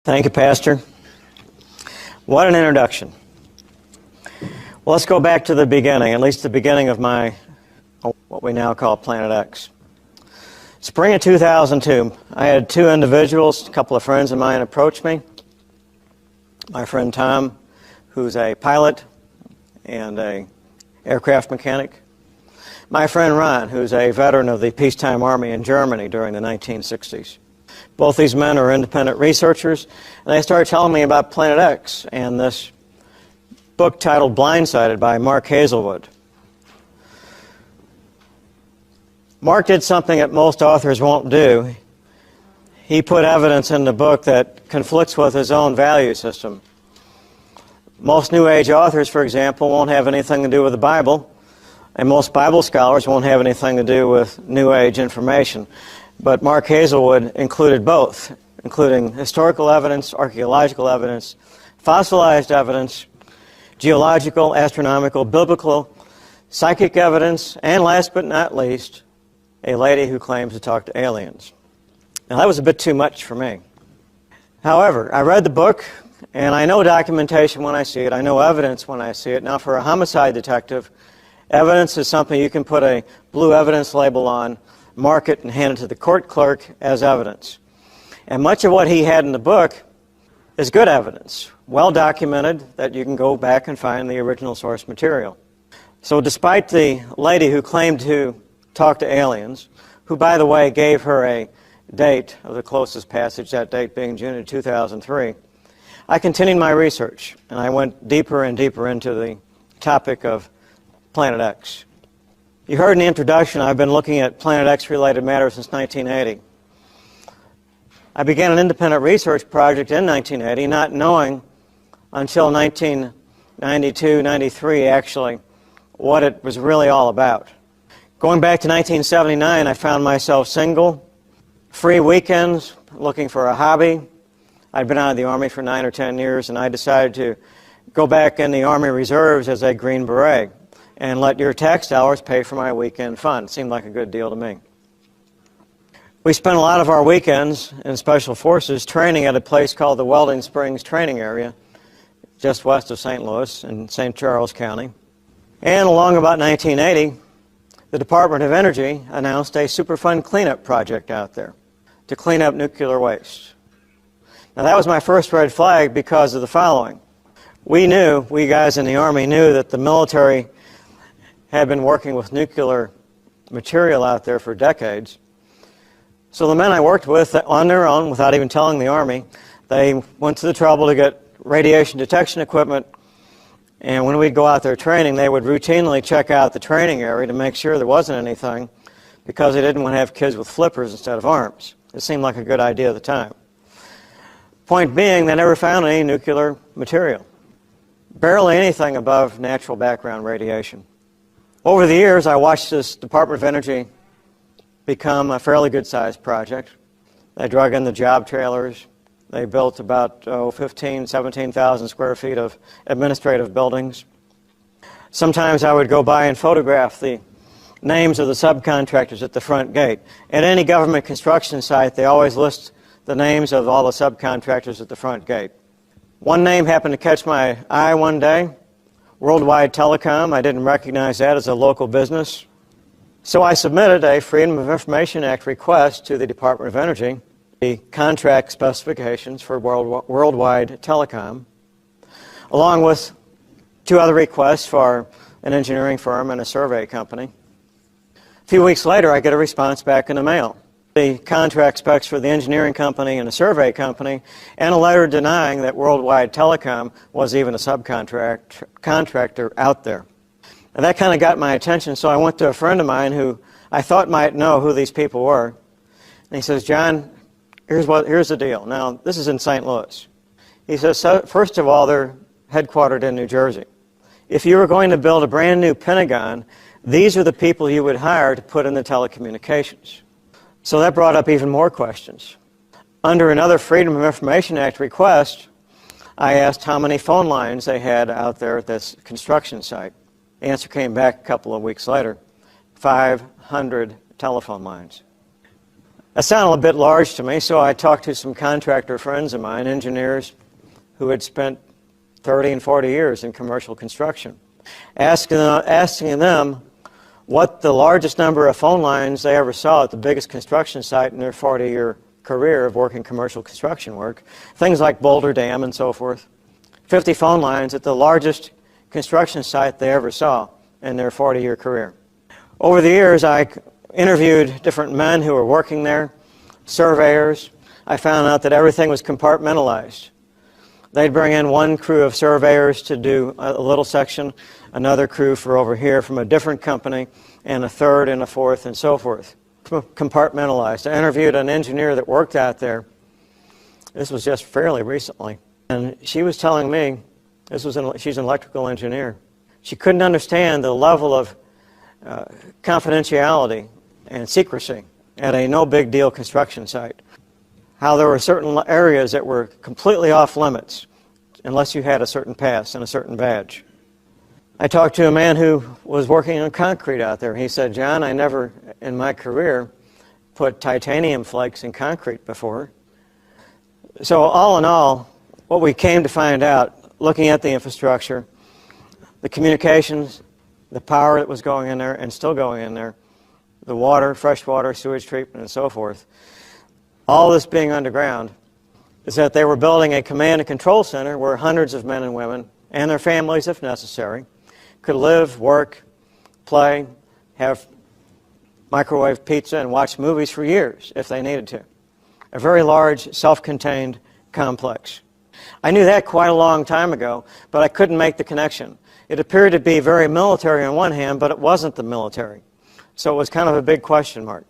Thank you, Pastor. What an introduction. Well, let's go back to the beginning, at least the beginning of what we now call Planet X. Spring of 2002, I had two individuals, a couple of friends of mine, approach me. My friend Tom, who's a pilot and an aircraft mechanic. My friend Ron, who's a veteran of the peacetime army in Germany during the 1960s. Both these men are independent researchers, and they started telling me about Planet X and this book titled Blindsided by Mark Hazelwood. Mark did something that most authors won't do. He put evidence in the book that conflicts with his own value system. Most New Age authors, for example, won't have anything to do with the Bible, and most Bible scholars won't have anything to do with New Age information. But Mark Hazelwood included both, including historical evidence, archaeological evidence, fossilized evidence, geological, astronomical, biblical, psychic evidence, and last but not least, a lady who claims to talk to aliens. Now, that was a bit too much for me. However, I read the book, and I know documentation when I see it. I know evidence when I see it. Now, for a homicide detective, evidence is something you can put a blue evidence label on, mark it, and hand it to the court clerk as evidence. And much of what he had in the book is good evidence, well documented, that you can go back and find the original source material. So despite the lady who claimed to talk to aliens, who, by the way, gave her a date of the closest passage, that date being June of 2003, I continued my research, and I went deeper and deeper into the topic of Planet X. You heard in the introduction, I've been looking at Planet X-related matters since 1980. I began an independent research project in 1980, not knowing until 1992-93, actually, what it was really all about. Going back to 1979, I found myself single, free weekends, looking for a hobby. I'd been out of the Army for 9 or 10 years, and I decided to go back in the Army Reserves as a Green Beret and let your tax dollars pay for my weekend fun. It seemed like a good deal to me. We spent a lot of our weekends in Special Forces training at a place called the Welding Springs Training Area, just west of St. Louis in St. Charles County. And along about 1980, the Department of Energy announced a Superfund cleanup project out there to clean up nuclear waste. Now, that was my first red flag because of the following. We guys in the Army knew that the military had been working with nuclear material out there for decades. So the men I worked with, on their own, without even telling the Army, they went to the trouble to get radiation detection equipment, and when we'd go out there training, they would routinely check out the training area to make sure there wasn't anything, because they didn't want to have kids with flippers instead of arms. It seemed like a good idea at the time. Point being, they never found any nuclear material. Barely anything above natural background radiation. Over the years, I watched this Department of Energy become a fairly good-sized project. They drug in the job trailers. They built about 15,000, 17,000 square feet of administrative buildings. Sometimes I would go by and photograph the names of the subcontractors at the front gate. At any government construction site, they always list the names of all the subcontractors at the front gate. One name happened to catch my eye one day, Worldwide Telecom. I didn't recognize that as a local business. So I submitted a Freedom of Information Act request to the Department of Energy, the contract specifications for Worldwide Telecom, along with 2 other requests for an engineering firm and a survey company. A few weeks later, I get a response back in the mail. The contract specs for the engineering company and the survey company, and a letter denying that Worldwide Telecom was even a subcontractor out there. And that kind of got my attention, so I went to a friend of mine who I thought might know who these people were. And he says, John, here's the deal. Now, this is in St. Louis. He says, so, first of all, they're headquartered in New Jersey. If you were going to build a brand new Pentagon, these are the people you would hire to put in the telecommunications. So that brought up even more questions. Under another Freedom of Information Act request, I asked how many phone lines they had out there at this construction site. The answer came back a couple of weeks later, 500 telephone lines. That sounded a bit large to me, so I talked to some contractor friends of mine, engineers who had spent 30 and 40 years in commercial construction, asking them what the largest number of phone lines they ever saw at the biggest construction site in their 40-year career of working commercial construction work, things like Boulder Dam and so forth. 50 phone lines at the largest construction site they ever saw in their 40-year career. Over the years, I interviewed different men who were working there, surveyors. I found out that everything was compartmentalized. They'd bring in one crew of surveyors to do a little section, another crew for over here from a different company, and a third and a fourth and so forth. Compartmentalized. I interviewed an engineer that worked out there. This was just fairly recently. And she was telling me, she's an electrical engineer. She couldn't understand the level of confidentiality and secrecy at a no big deal construction site. How there were certain areas that were completely off limits unless you had a certain pass and a certain badge. I talked to a man who was working on concrete out there. He said, "John, I never in my career put titanium flakes in concrete before." So all in all, what we came to find out, looking at the infrastructure, the communications, the power that was going in there and still going in there, the water, fresh water, sewage treatment, and so forth, all this being underground, is that they were building a command and control center where hundreds of men and women, and their families if necessary, could live, work, play, have microwave pizza, and watch movies for years if they needed to. A very large, self-contained complex. I knew that quite a long time ago, but I couldn't make the connection. It appeared to be very military on one hand, but it wasn't the military. So it was kind of a big question mark.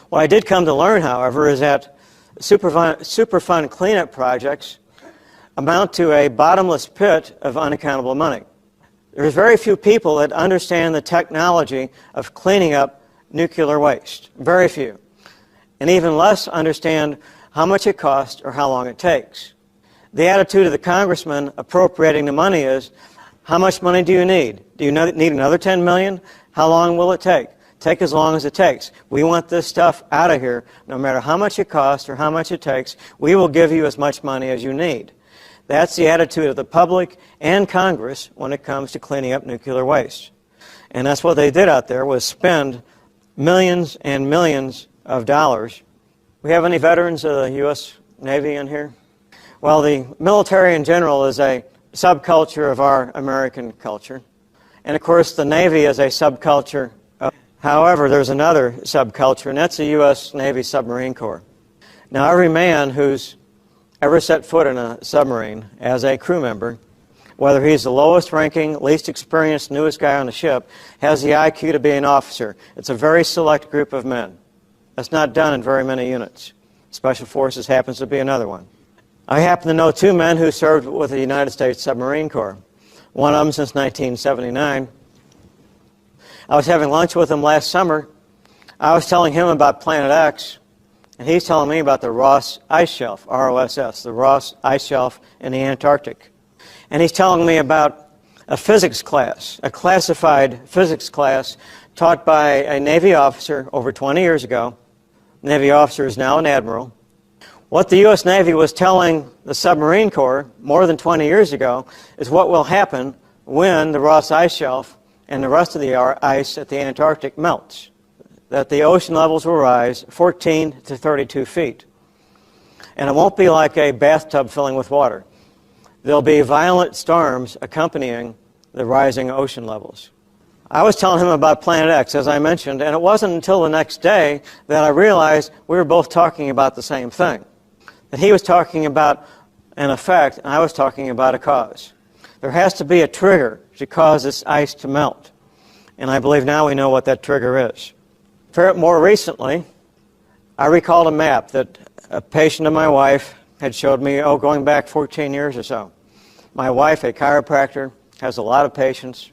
What I did come to learn, however, is that Superfund cleanup projects amount to a bottomless pit of unaccountable money. There's very few people that understand the technology of cleaning up nuclear waste. Very few. And even less understand how much it costs or how long it takes. The attitude of the congressman appropriating the money is, how much money do you need? Do you need another 10 million? How long will it take? Take as long as it takes. We want this stuff out of here. No matter how much it costs or how much it takes, we will give you as much money as you need. That's the attitude of the public and Congress when it comes to cleaning up nuclear waste. And that's what they did out there, was spend millions and millions of dollars. We have any veterans of the U.S. Navy in here? Well, the military in general is a subculture of our American culture. And of course, the Navy is a subculture. However, there's another subculture, and that's the U.S. Navy Submarine Corps. Now, every man who's ever set foot in a submarine as a crew member, whether he's the lowest ranking, least experienced, newest guy on the ship, has the IQ to be an officer. It's a very select group of men. That's not done in very many units. Special Forces happens to be another one. I happen to know two men who served with the United States Submarine Corps. One of them since 1979. I was having lunch with him last summer. I was telling him about Planet X, and he's telling me about the Ross Ice Shelf, ROSS, the Ross Ice Shelf in the Antarctic. And he's telling me about a physics class, a classified physics class taught by a Navy officer over 20 years ago. The Navy officer is now an admiral. What the U.S. Navy was telling the Submarine Corps more than 20 years ago is what will happen when the Ross Ice Shelf and the rest of the ice at the Antarctic melts. That the ocean levels will rise 14 to 32 feet. And it won't be like a bathtub filling with water. There'll be violent storms accompanying the rising ocean levels. I was telling him about Planet X, as I mentioned, and it wasn't until the next day that I realized we were both talking about the same thing. That he was talking about an effect, and I was talking about a cause. There has to be a trigger to cause this ice to melt. And I believe now we know what that trigger is. More recently, I recalled a map that a patient of my wife had showed me, going back 14 years or so. My wife, a chiropractor, has a lot of patients.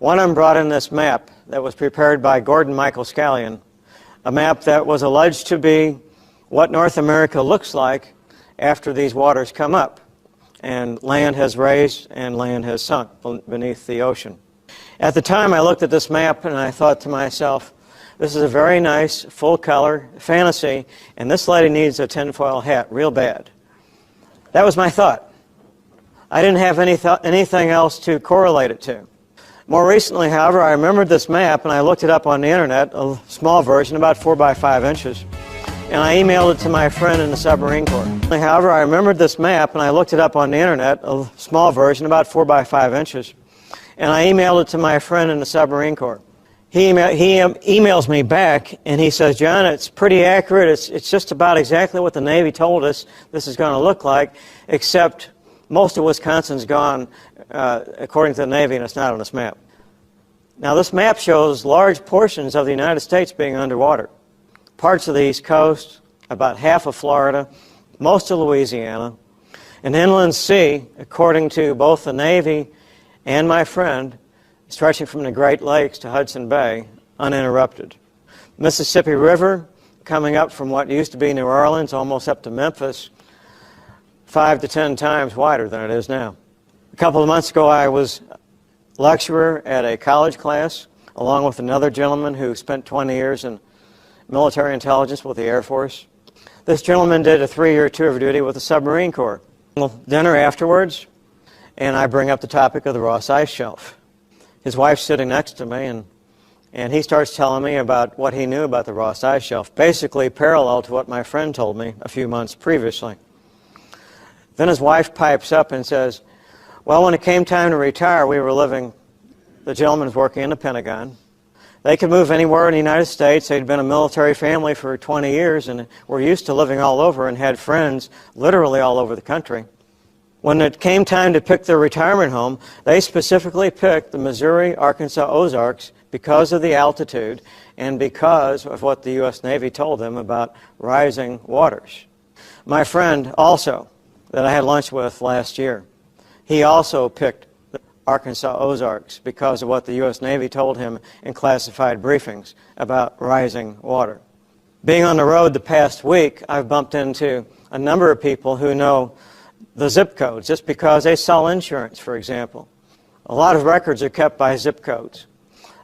One of them brought in this map that was prepared by Gordon Michael Scallion, a map that was alleged to be what North America looks like after these waters come up and land has raised and land has sunk beneath the ocean. At the time, I looked at this map and I thought to myself, This is a very nice, full-color fantasy, and this lady needs a tinfoil hat real bad. That was my thought. I didn't have anything else to correlate it to. More recently, however, I remembered this map, and I looked it up on the internet, a small version, about 4 by 5 inches, and I emailed it to my friend in the Submarine Corps. However, I remembered this map, and I looked it up on the internet, a small version, about 4 by 5 inches, and I emailed it to my friend in the Submarine Corps. He emails me back, and he says, John, it's pretty accurate. It's just about exactly what the Navy told us this is going to look like, except most of Wisconsin's gone, according to the Navy, and it's not on this map. Now, this map shows large portions of the United States being underwater. Parts of the East Coast, about half of Florida, most of Louisiana, an inland sea, according to both the Navy and my friend, stretching from the Great Lakes to Hudson Bay, uninterrupted. Mississippi River, coming up from what used to be New Orleans, almost up to Memphis, 5 to 10 times wider than it is now. A couple of months ago, I was lecturer at a college class, along with another gentleman who spent 20 years in military intelligence with the Air Force. This gentleman did a 3-year tour of duty with the Submarine Corps. Dinner afterwards, and I bring up the topic of the Ross Ice Shelf. His wife's sitting next to me, and he starts telling me about what he knew about the Ross Ice Shelf, basically parallel to what my friend told me a few months previously. Then his wife pipes up and says, well, when it came time to retire, the gentleman was working in the Pentagon. They could move anywhere in the United States. They'd been a military family for 20 years and were used to living all over and had friends literally all over the country. When it came time to pick their retirement home, they specifically picked the Missouri, Arkansas Ozarks because of the altitude and because of what the U.S. Navy told them about rising waters. My friend also, that I had lunch with last year, he also picked the Arkansas Ozarks because of what the U.S. Navy told him in classified briefings about rising water. Being on the road the past week, I've bumped into a number of people who know the zip codes, just because they sell insurance, for example. A lot of records are kept by zip codes.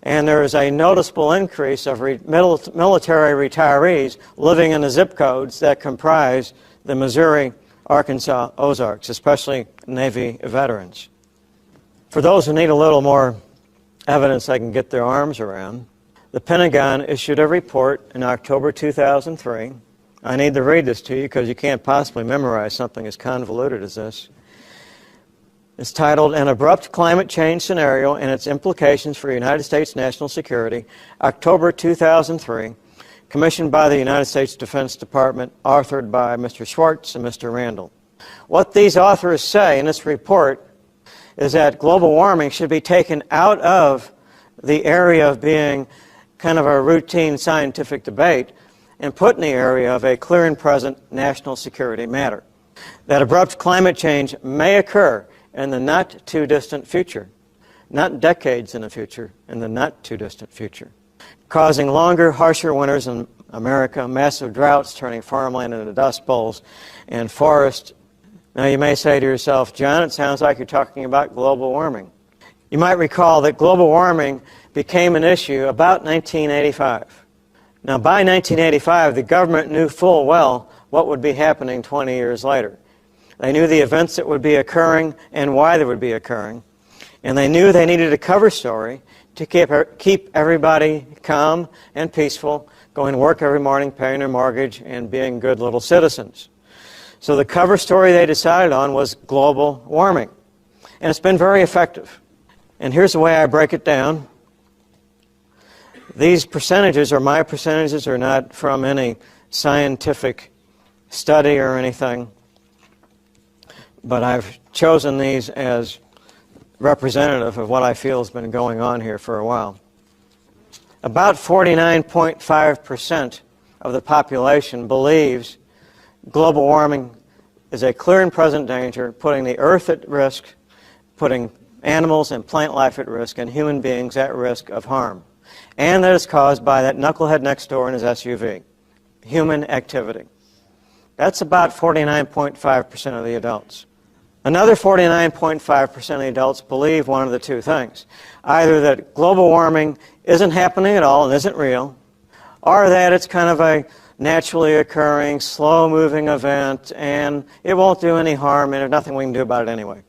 And there is a noticeable increase of military retirees living in the zip codes that comprise the Missouri, Arkansas Ozarks, especially Navy veterans. For those who need a little more evidence they can get their arms around, the Pentagon issued a report in October 2003. I need to read this to you because you can't possibly memorize something as convoluted as this. It's titled, An Abrupt Climate Change Scenario and Its Implications for United States National Security, October 2003, commissioned by the United States Defense Department, authored by Mr. Schwartz and Mr. Randall. What these authors say in this report is that global warming should be taken out of the area of being kind of a routine scientific debate and put in the area of a clear and present national security matter. That abrupt climate change may occur in the not-too-distant future, not decades in the future, in the not-too-distant future, causing longer, harsher winters in America, massive droughts turning farmland into dust bowls, and forest. Now you may say to yourself, John, it sounds like you're talking about global warming. You might recall that global warming became an issue about 1985. Now, by 1985, the government knew full well what would be happening 20 years later. They knew the events that would be occurring and why they would be occurring. And they knew they needed a cover story to keep everybody calm and peaceful, going to work every morning, paying their mortgage, and being good little citizens. So the cover story they decided on was global warming. And it's been very effective. And here's the way I break it down. These percentages, or my percentages, are not from any scientific study or anything, but I've chosen these as representative of what I feel has been going on here for a while. About 49.5% of the population believes global warming is a clear and present danger, putting the Earth at risk, putting animals and plant life at risk, and human beings at risk of harm. And that is caused by that knucklehead next door in his SUV, human activity. That's about 49.5% of the adults. Another 49.5% of the adults believe one of the two things. Either that global warming isn't happening at all and isn't real, or that it's kind of a naturally occurring, slow-moving event, and it won't do any harm, and there's nothing we can do about it anyway.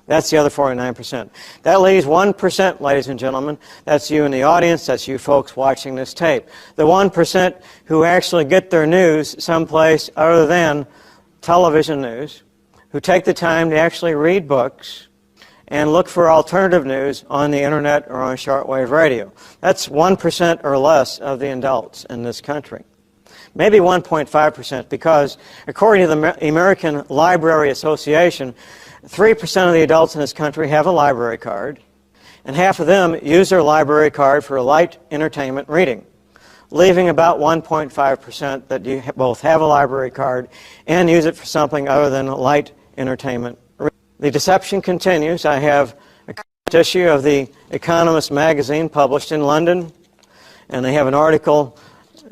That's the other 49%. That leaves 1%, ladies and gentlemen. That's you in the audience. That's you folks watching this tape. The 1% who actually get their news someplace other than television news, who take the time to actually read books and look for alternative news on the internet or on shortwave radio. That's 1% or less of the adults in this country. Maybe 1.5%, because according to the American Library Association, 3% of the adults in this country have a library card, and half of them use their library card for light entertainment reading, leaving about 1.5% that you both have a library card and use it for something other than light entertainment reading. The deception continues. I have a current issue of the Economist magazine published in London, and they have an article,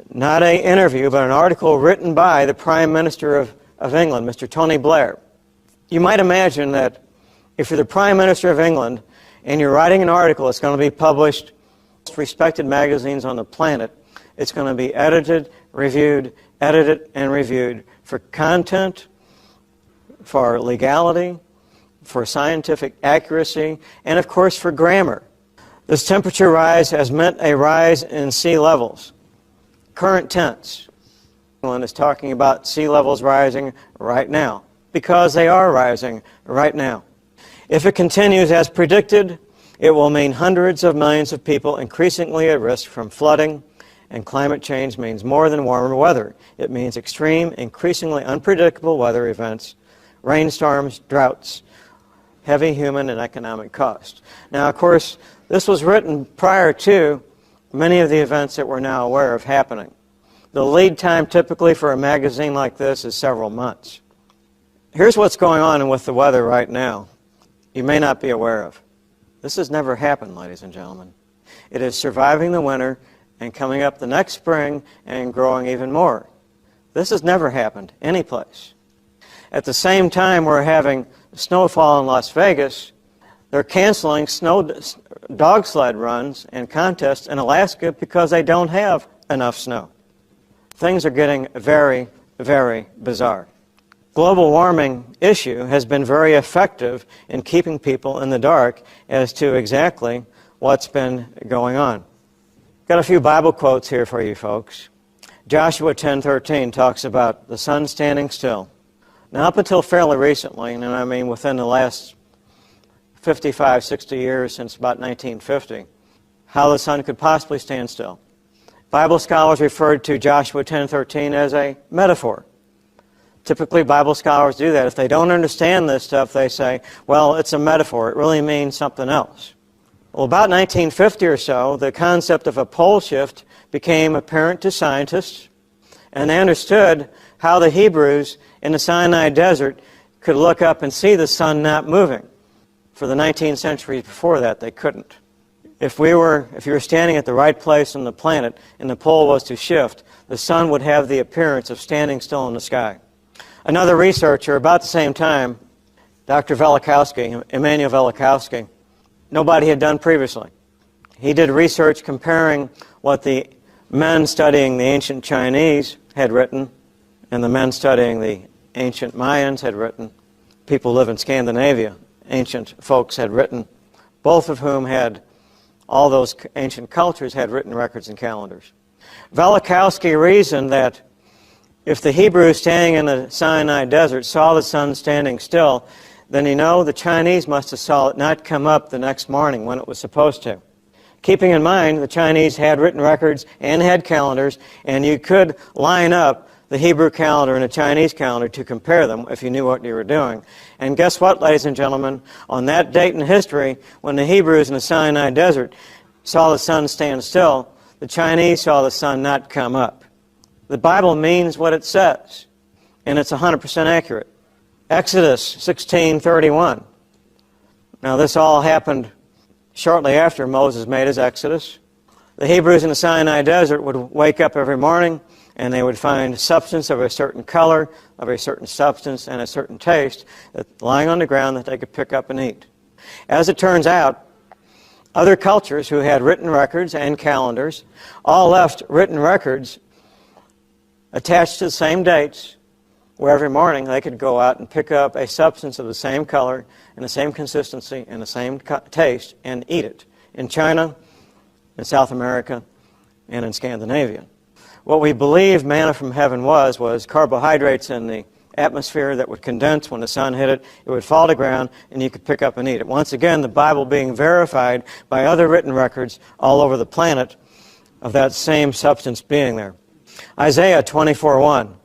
not an interview, but an article written by the Prime Minister of England, Mr. Tony Blair. You might imagine that if you're the Prime Minister of England and you're writing an article that's going to be published in the most respected magazines on the planet, it's going to be edited, reviewed, and reviewed for content, for legality, for scientific accuracy, and of course for grammar. This temperature rise has meant a rise in sea levels. Current tense. England is talking about sea levels rising right now, because they are rising right now. If it continues as predicted, it will mean hundreds of millions of people increasingly at risk from flooding, and climate change means more than warmer weather. It means extreme, increasingly unpredictable weather events, rainstorms, droughts, heavy human and economic cost. Now, of course, this was written prior to many of the events that we're now aware of happening. The lead time typically for a magazine like this is several months. Here's what's going on with the weather right now. You may not be aware of. This has never happened, ladies and gentlemen. It is surviving the winter and coming up the next spring and growing even more. This has never happened anyplace. At the same time we're having snowfall in Las Vegas, they're canceling dog sled runs and contests in Alaska because they don't have enough snow. Things are getting very, very bizarre. Global warming issue has been very effective in keeping people in the dark as to exactly what's been going on. Got a few Bible quotes here for you folks. Joshua 10:13 talks about the sun standing still. Now, up until fairly recently, and I mean within the last 55, 60 years, since about 1950, how the sun could possibly stand still. Bible scholars referred to Joshua 10:13 as a metaphor. Typically, Bible scholars do that. If they don't understand this stuff, they say, well, it's a metaphor. It really means something else. Well, about 1950 or so, the concept of a pole shift became apparent to scientists, and they understood how the Hebrews in the Sinai desert could look up and see the sun not moving. For the 19th century before that, they couldn't. If you were standing at the right place on the planet and the pole was to shift, the sun would have the appearance of standing still in the sky. Another researcher, about the same time, Dr. Velikovsky, Emmanuel Velikovsky, nobody had done previously. He did research comparing what the men studying the ancient Chinese had written and the men studying the ancient Mayans had written. People who live in Scandinavia, ancient folks had written, both of whom had, all those ancient cultures had written records and calendars. Velikovsky reasoned that if the Hebrews standing in the Sinai desert saw the sun standing still, then the Chinese must have saw it not come up the next morning when it was supposed to. Keeping in mind the Chinese had written records and had calendars, and you could line up the Hebrew calendar and the Chinese calendar to compare them if you knew what you were doing. And guess what, ladies and gentlemen? On that date in history, when the Hebrews in the Sinai desert saw the sun stand still, the Chinese saw the sun not come up. The Bible means what it says, and it's 100% accurate. Exodus 16:31. Now, this all happened shortly after Moses made his exodus. The Hebrews in the Sinai desert would wake up every morning, and they would find substance of a certain color, of a certain substance, and a certain taste lying on the ground that they could pick up and eat. As it turns out, Other cultures who had written records and calendars all left written records attached to the same dates, where every morning they could go out and pick up a substance of the same color and the same consistency and the same taste and eat it in China, in South America, and in Scandinavia. What we believe manna from heaven was carbohydrates in the atmosphere that would condense when the sun hit it. It would fall to ground, and you could pick up and eat it. Once again, the Bible being verified by other written records all over the planet of that same substance being there. Isaiah 24:1.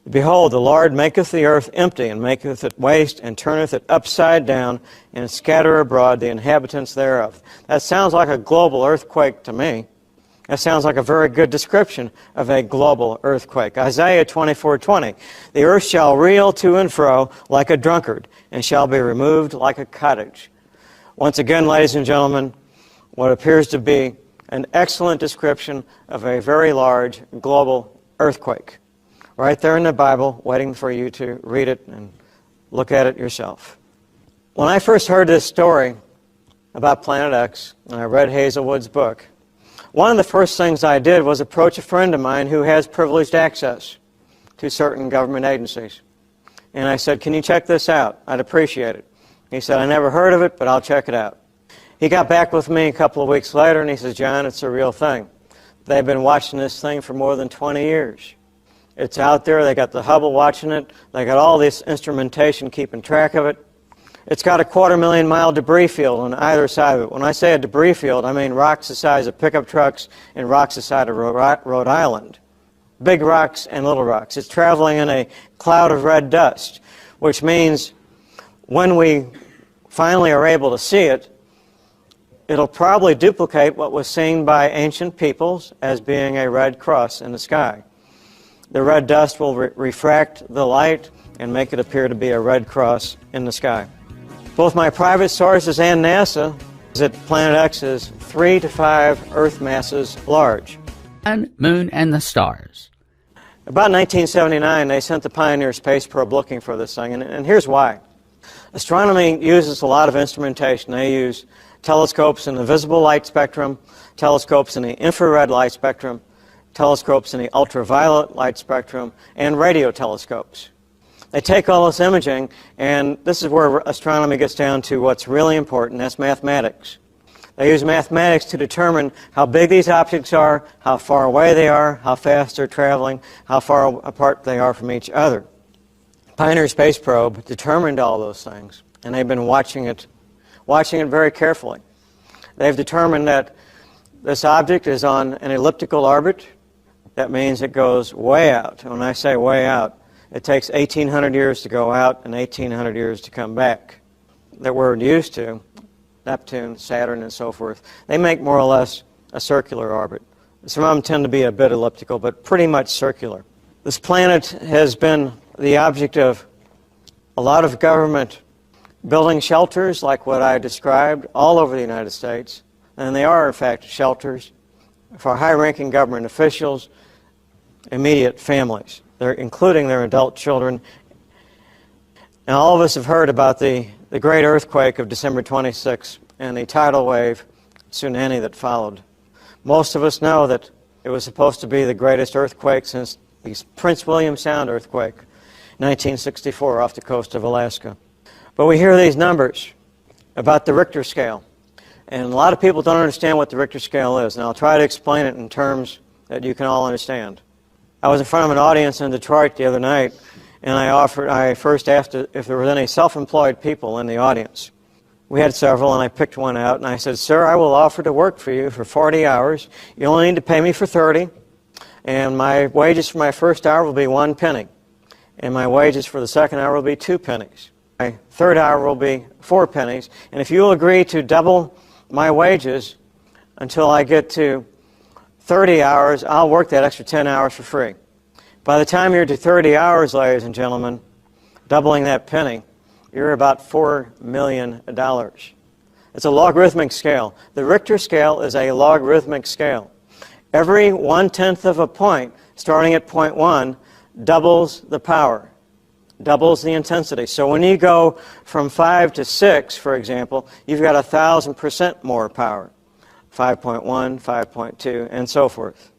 Behold, the Lord maketh the earth empty, and maketh it waste, and turneth it upside down, and scatter abroad the inhabitants thereof. That sounds like a global earthquake to me. That sounds like a very good description of a global earthquake. Isaiah 24:20. The earth shall reel to and fro like a drunkard, and shall be removed like a cottage. Once again, ladies and gentlemen, what appears to be an excellent description of a very large global earthquake. Right there in the Bible, waiting for you to read it and look at it yourself. When I first heard this story about Planet X, and I read Hazelwood's book, one of the first things I did was approach a friend of mine who has privileged access to certain government agencies. And I said, "Can you check this out? I'd appreciate it." He said, "I never heard of it, but I'll check it out." He got back with me a couple of weeks later, and he says, "John, it's a real thing. They've been watching this thing for more than 20 years. It's out there. They got the Hubble watching it. They got all this instrumentation keeping track of it. It's got a 250,000-mile debris field on either side of it. When I say a debris field, I mean rocks the size of pickup trucks and rocks the size of Rhode Island. Big rocks and little rocks. It's traveling in a cloud of red dust, which means when we finally are able to see it, it'll probably duplicate what was seen by ancient peoples as being a red cross in the sky. The red dust will refract the light and make it appear to be a red cross in the sky. Both my private sources and NASA that Planet X is 3 to 5 Earth masses large. Sun, moon, and the stars. About 1979, they sent the Pioneer space probe looking for this thing, and here's why. Astronomy uses a lot of instrumentation. They use telescopes in the visible light spectrum, telescopes in the infrared light spectrum, telescopes in the ultraviolet light spectrum, and radio telescopes. They take all this imaging, and this is where astronomy gets down to what's really important, that's mathematics. They use mathematics to determine how big these objects are, how far away they are, how fast they're traveling, how far apart they are from each other. Pioneer space probe determined all those things, and they've been watching it very carefully. They've determined that this object is on an elliptical orbit. That means it goes way out. When I say way out, it takes 1,800 years to go out and 1,800 years to come back. That we're used to, Neptune, Saturn, and so forth, they make more or less a circular orbit. Some of them tend to be a bit elliptical, but pretty much circular. This planet has been the object of a lot of government building shelters like what I described all over the United States, and they are in fact shelters for high-ranking government officials, immediate families. They're including their adult children. Now, all of us have heard about the great earthquake of December 26 and the tidal wave tsunami that followed. Most of us know that it was supposed to be the greatest earthquake since the Prince William Sound earthquake, 1964, off the coast of Alaska. But we hear these numbers about the Richter Scale, and a lot of people don't understand what the Richter Scale is, and I'll try to explain it in terms that you can all understand. I was in front of an audience in Detroit the other night, and I first asked if there were any self-employed people in the audience. We had several, and I picked one out, and I said, "Sir, I will offer to work for you for 40 hours. You only need to pay me for 30, and my wages for my first hour will be 1 penny, and my wages for the second hour will be 2 pennies. My third hour will be 4 pennies, and if you will agree to double my wages until I get to 30 hours, I'll work that extra 10 hours for free." By the time you're to 30 hours, ladies and gentlemen, doubling that penny, you're about $4 million. It's a logarithmic scale. The Richter scale is a logarithmic scale. Every 1/10 of a point, starting at point 1, doubles the power doubles the intensity. So when you go from 5 to 6, for example, you've got 1,000% more power. 5.1, 5.2, and so forth.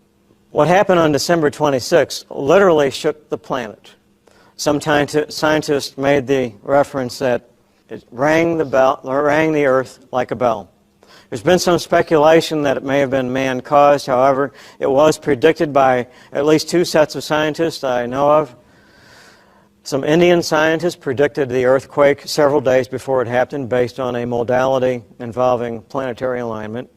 What happened on December 26 literally shook the planet. Some scientists made the reference that it rang the Earth like a bell. There's been some speculation that it may have been man-caused. However, it was predicted by at least 2 sets of scientists I know of. Some Indian scientists predicted the earthquake several days before it happened based on a modality involving planetary alignment.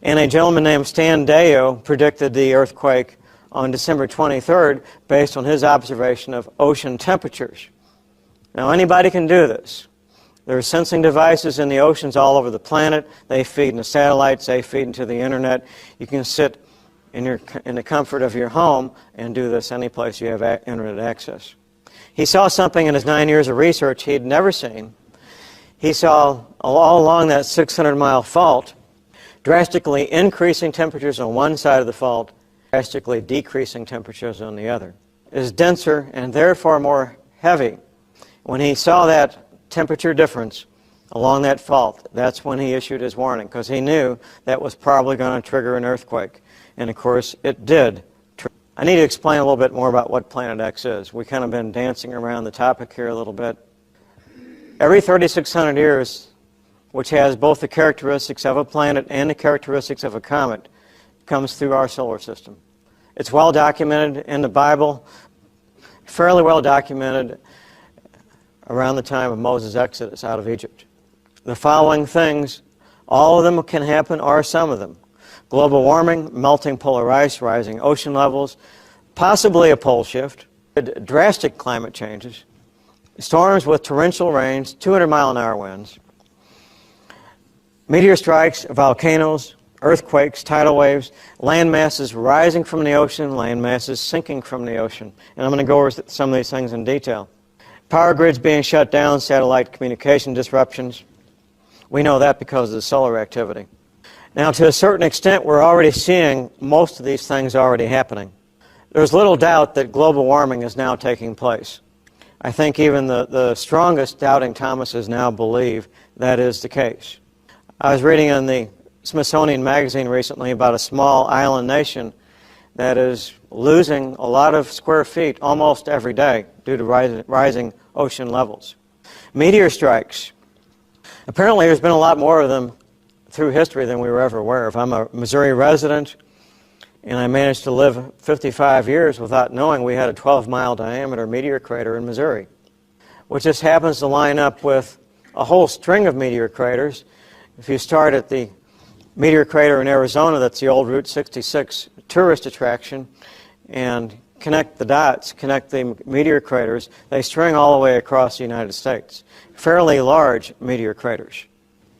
And a gentleman named Stan Deyo predicted the earthquake on December 23rd based on his observation of ocean temperatures. Now, anybody can do this. There are sensing devices in the oceans all over the planet. They feed into satellites. They feed into the internet. You can sit in the comfort of your home and do this any place you have internet access. He saw something in his 9 years of research he'd never seen. He saw all along that 600-mile fault drastically increasing temperatures on one side of the fault, drastically decreasing temperatures on the other. It is denser and therefore more heavy. When he saw that temperature difference along that fault, that's when he issued his warning, because he knew that was probably going to trigger an earthquake. And of course, it did. I need to explain a little bit more about what Planet X is. We've kind of been dancing around the topic here a little bit. Every 3,600 years, which has both the characteristics of a planet and the characteristics of a comet, comes through our solar system. It's well documented in the Bible, fairly well documented around the time of Moses' exodus out of Egypt. The following things, all of them can happen, or some of them. Global warming, melting polar ice, rising ocean levels, possibly a pole shift, drastic climate changes, storms with torrential rains, 200-mile-an-hour winds, meteor strikes, volcanoes, earthquakes, tidal waves, land masses rising from the ocean, land masses sinking from the ocean. And I'm going to go over some of these things in detail. Power grids being shut down, satellite communication disruptions. We know that because of the solar activity. Now, to a certain extent, we're already seeing most of these things already happening. There's little doubt that global warming is now taking place. I think even the strongest doubting Thomases now believe that is the case. I was reading in the Smithsonian magazine recently about a small island nation that is losing a lot of square feet almost every day due to rising ocean levels. Meteor strikes. Apparently there's been a lot more of them through history than we were ever aware of. I'm a Missouri resident, and I managed to live 55 years without knowing we had a 12-mile diameter meteor crater in Missouri, which just happens to line up with a whole string of meteor craters. If you start at the meteor crater in Arizona, that's the old Route 66 tourist attraction, and connect the dots, connect the meteor craters, they string all the way across the United States. Fairly large meteor craters.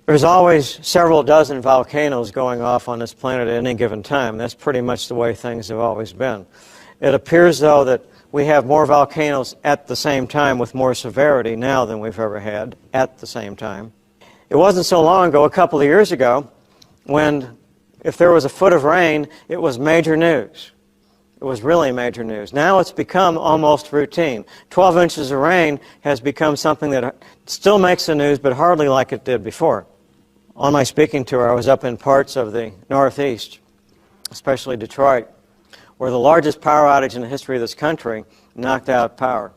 There's always several dozen volcanoes going off on this planet at any given time. That's pretty much the way things have always been. It appears, though, that we have more volcanoes at the same time with more severity now than we've ever had at the same time. It wasn't so long ago, a couple of years ago, when if there was a foot of rain, it was major news. It was really major news. Now it's become almost routine. 12 inches of rain has become something that still makes the news, but hardly like it did before. On my speaking tour, I was up in parts of the Northeast, especially Detroit, where the largest power outage in the history of this country knocked out power.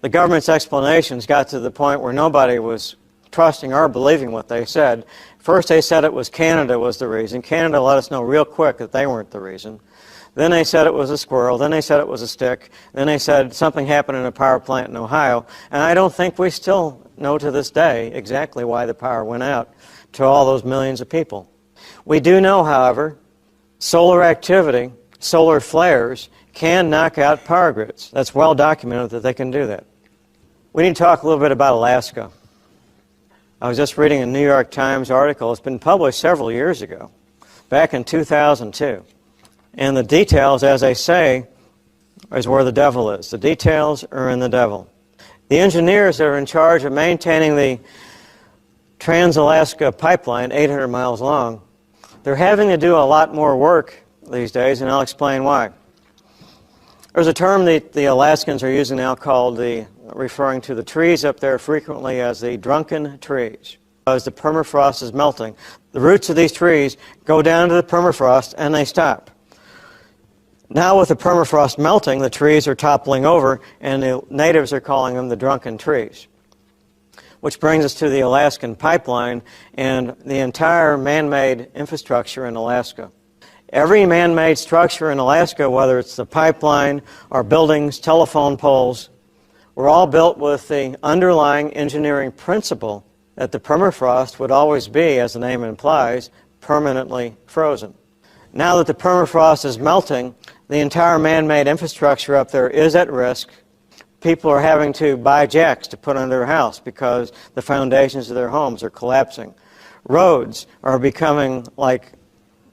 The government's explanations got to the point where nobody was trusting or believing what they said. First they said it was Canada was the reason. Canada let us know real quick that they weren't the reason. Then they said it was a squirrel. Then they said it was a stick. Then they said something happened in a power plant in Ohio. And I don't think we still know to this day exactly why the power went out to all those millions of people. We do know, however, solar activity, solar flares, can knock out power grids. That's well documented that they can do that. We need to talk a little bit about Alaska. I was just reading a New York Times article. It's been published several years ago, back in 2002. And the details, as they say, is where the devil is. The details are in the devil. The engineers that are in charge of maintaining the Trans-Alaska pipeline, 800 miles long, they're having to do a lot more work these days, and I'll explain why. There's a term that the Alaskans are using now called the referring to the trees up there frequently as the drunken trees. As the permafrost is melting, the roots of these trees go down to the permafrost and they stop. Now with the permafrost melting, the trees are toppling over, and the natives are calling them the drunken trees. Which brings us to the Alaskan pipeline and the entire man-made infrastructure in Alaska. Every man-made structure in Alaska, whether it's the pipeline or buildings, telephone poles, were all built with the underlying engineering principle that the permafrost would always be, as the name implies, permanently frozen. Now that the permafrost is melting, the entire man-made infrastructure up there is at risk. People are having to buy jacks to put on their house because the foundations of their homes are collapsing. Roads are becoming like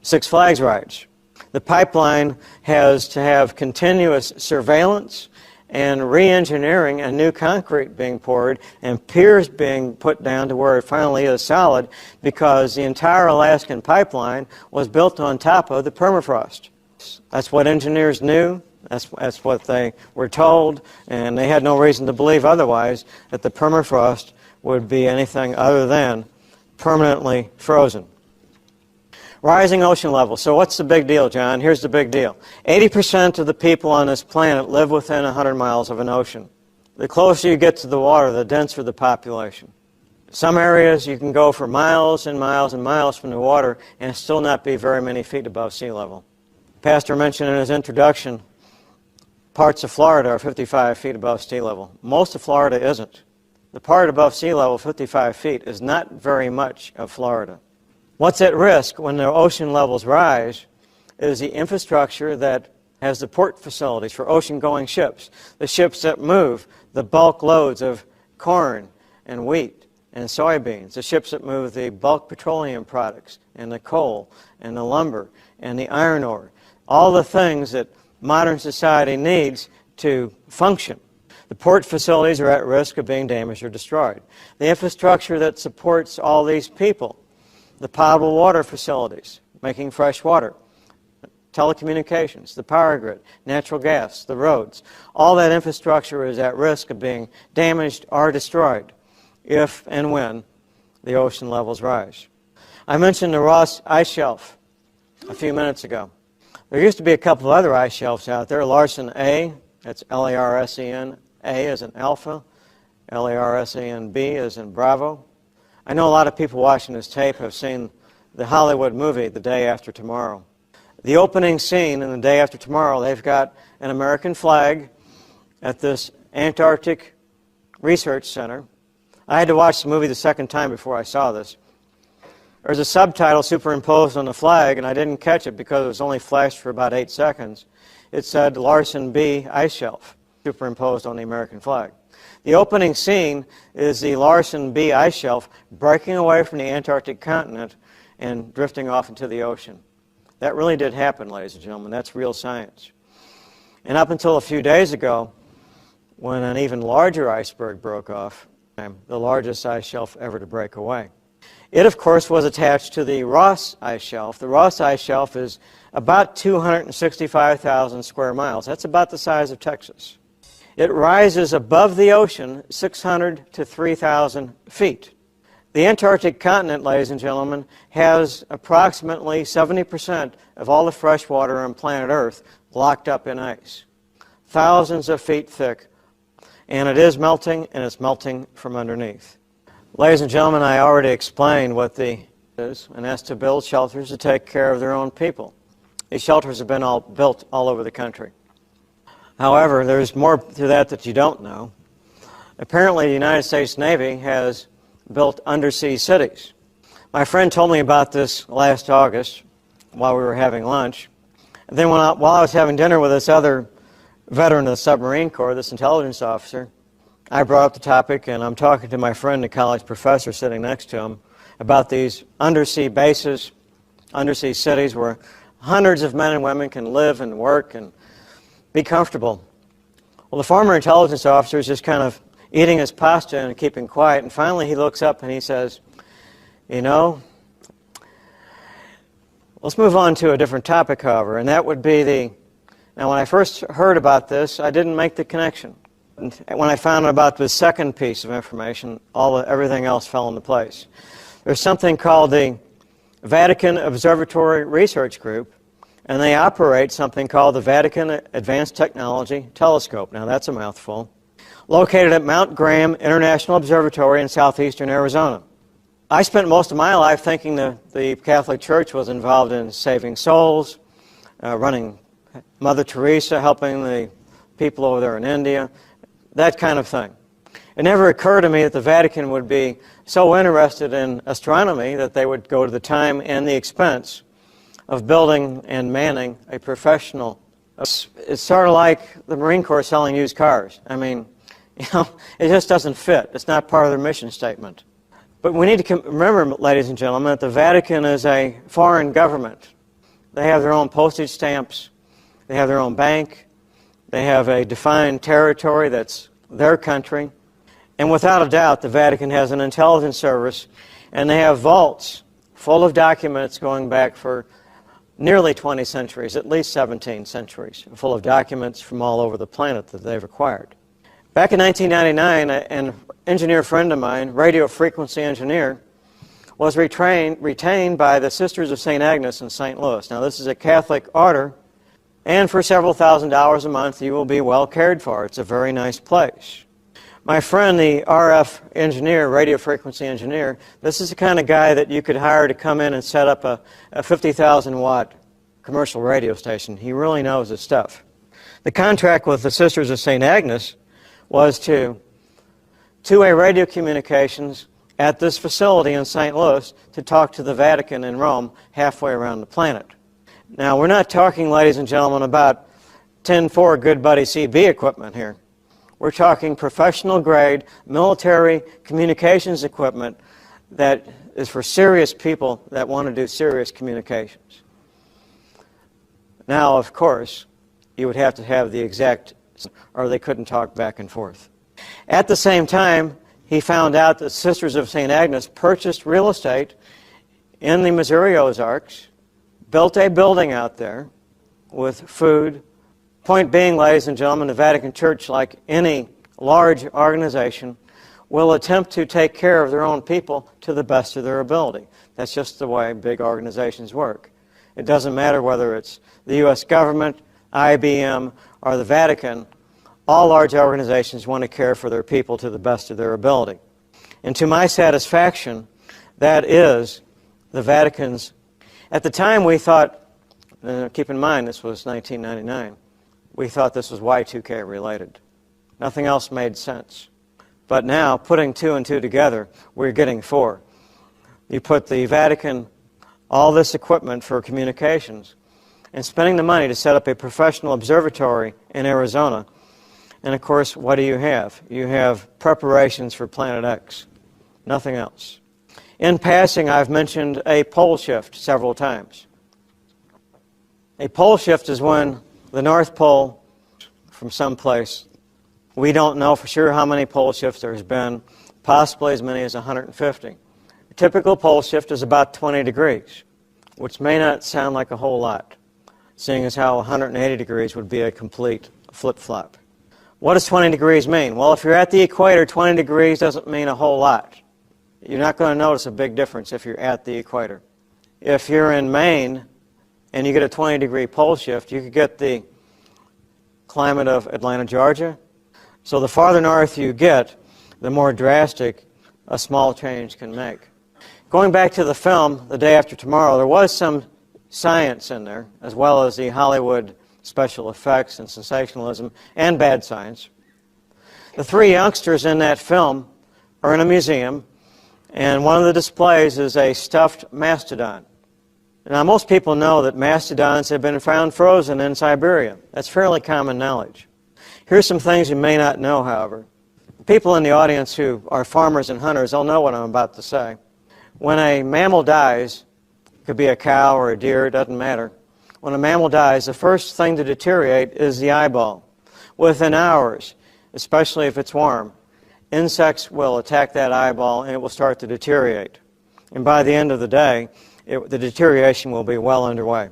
Six Flags rides. The pipeline has to have continuous surveillance and re-engineering and new concrete being poured and piers being put down to where it finally is solid, because the entire Alaskan pipeline was built on top of the permafrost. That's what engineers knew. That's what they were told, and they had no reason to believe otherwise, that the permafrost would be anything other than permanently frozen. Rising ocean levels. So what's the big deal, John? Here's the big deal. 80% of the people on this planet live within 100 miles of an ocean. The closer you get to the water, the denser the population. Some areas you can go for miles and miles and miles from the water and still not be very many feet above sea level. Pastor mentioned in his introduction, parts of Florida are 55 feet above sea level. Most of Florida isn't. The part above sea level, 55 feet, is not very much of Florida. What's at risk when the ocean levels rise is the infrastructure that has the port facilities for ocean-going ships, the ships that move the bulk loads of corn and wheat and soybeans, the ships that move the bulk petroleum products and the coal and the lumber and the iron ore, all the things that modern society needs to function. The port facilities are at risk of being damaged or destroyed. The infrastructure that supports all these people, the potable water facilities, making fresh water, telecommunications, the power grid, natural gas, the roads, all that infrastructure is at risk of being damaged or destroyed if and when the ocean levels rise. I mentioned the Ross Ice Shelf a few minutes ago. There used to be a couple of other ice shelves out there. Larsen A, that's Larsen, A as in Alpha, Larsen B as in Bravo. I know a lot of people watching this tape have seen the Hollywood movie, The Day After Tomorrow. The opening scene in The Day After Tomorrow, they've got an American flag at this Antarctic Research Center. I had to watch the movie the second time before I saw this. There's a subtitle superimposed on the flag, and I didn't catch it because it was only flashed for about 8 seconds. It said Larsen B Ice Shelf, superimposed on the American flag. The opening scene is the Larsen B Ice Shelf breaking away from the Antarctic continent and drifting off into the ocean. That really did happen, ladies and gentlemen. That's real science. And up until a few days ago, when an even larger iceberg broke off, the largest ice shelf ever to break away. It, of course, was attached to the Ross Ice Shelf. The Ross Ice Shelf is about 265,000 square miles. That's about the size of Texas. It rises above the ocean 600 to 3,000 feet. The Antarctic continent, ladies and gentlemen, has approximately 70% of all the fresh water on planet Earth locked up in ice. Thousands of feet thick. And it is melting, and it's melting from underneath. Ladies and gentlemen, I already explained what the is, and that's to build shelters to take care of their own people. These shelters have been built all over the country. However, there's more to that you don't know. Apparently, the United States Navy has built undersea cities. My friend told me about this last August while we were having lunch. And then while I was having dinner with this other veteran of the Submarine Corps, this intelligence officer, I brought up the topic, and I'm talking to my friend, the college professor sitting next to him, about these undersea bases, undersea cities where hundreds of men and women can live and work and be comfortable. Well, the former intelligence officer is just kind of eating his pasta and keeping quiet, and finally he looks up and he says, you know, let's move on to a different topic, however, and that would be now when I first heard about this, I didn't make the connection. When I found out about the second piece of information, everything else fell into place. There's something called the Vatican Observatory Research Group, and they operate something called the Vatican Advanced Technology Telescope. Now that's a mouthful. Located at Mount Graham International Observatory in southeastern Arizona. I spent most of my life thinking that the Catholic Church was involved in saving souls, running Mother Teresa, helping the people over there in India, that kind of thing. It never occurred to me that the Vatican would be so interested in astronomy that they would go to the time and the expense of building and manning a professional. It's sort of like the Marine Corps selling used cars. I mean, you know, it just doesn't fit. It's not part of their mission statement. But we need to remember, ladies and gentlemen, that the Vatican is a foreign government. They have their own postage stamps. They have their own bank. They have a defined territory that's their country. And without a doubt, the Vatican has an intelligence service, and they have vaults full of documents going back for nearly 20 centuries, at least 17 centuries, full of documents from all over the planet that they've acquired. Back in 1999, an engineer friend of mine, radio frequency engineer, was retained by the Sisters of St. Agnes in St. Louis. Now, this is a Catholic order, and for several $1,000s a month, you will be well cared for. It's a very nice place. My friend, the RF engineer, radio frequency engineer, this is the kind of guy that you could hire to come in and set up a 50,000-watt commercial radio station. He really knows his stuff. The contract with the Sisters of St. Agnes was to two-way radio communications at this facility in St. Louis to talk to the Vatican in Rome halfway around the planet. Now, we're not talking, ladies and gentlemen, about 10-4 Good Buddy CB equipment here. We're talking professional-grade military communications equipment that is for serious people that want to do serious communications. Now, of course, you would have to have the exact, or they couldn't talk back and forth. At the same time, he found out that Sisters of St. Agnes purchased real estate in the Missouri Ozarks, built a building out there with food. Point being, ladies and gentlemen, the Vatican Church, like any large organization, will attempt to take care of their own people to the best of their ability. That's just the way big organizations work. It doesn't matter whether it's the U.S. government, IBM, or the Vatican. All large organizations want to care for their people to the best of their ability. And to my satisfaction, that is the Vatican's. At the time we thought, keep in mind this was 1999, we thought this was Y2K related. Nothing else made sense. But now, putting two and two together, we're getting four. You put the Vatican, all this equipment for communications, and spending the money to set up a professional observatory in Arizona. And of course, what do you have? You have preparations for Planet X. Nothing else. In passing, I've mentioned a pole shift several times. A pole shift is when the North Pole, from someplace, we don't know for sure how many pole shifts there's been, possibly as many as 150. A typical pole shift is about 20 degrees, which may not sound like a whole lot, seeing as how 180 degrees would be a complete flip-flop. What does 20 degrees mean? Well, if you're at the equator, 20 degrees doesn't mean a whole lot. You're not going to notice a big difference if you're at the equator. If you're in Maine and you get a 20-degree pole shift, you could get the climate of Atlanta, Georgia. So the farther north you get, the more drastic a small change can make. Going back to the film, The Day After Tomorrow, there was some science in there, as well as the Hollywood special effects and sensationalism and bad science. The three youngsters in that film are in a museum, and one of the displays is a stuffed mastodon. Now, most people know that mastodons have been found frozen in Siberia. That's fairly common knowledge. Here's some things you may not know, however. People in the audience who are farmers and hunters, they'll know what I'm about to say. When a mammal dies, it could be a cow or a deer, it doesn't matter. When a mammal dies, the first thing to deteriorate is the eyeball. Within hours, especially if it's warm, insects will attack that eyeball and it will start to deteriorate. And by the end of the day, the deterioration will be well underway.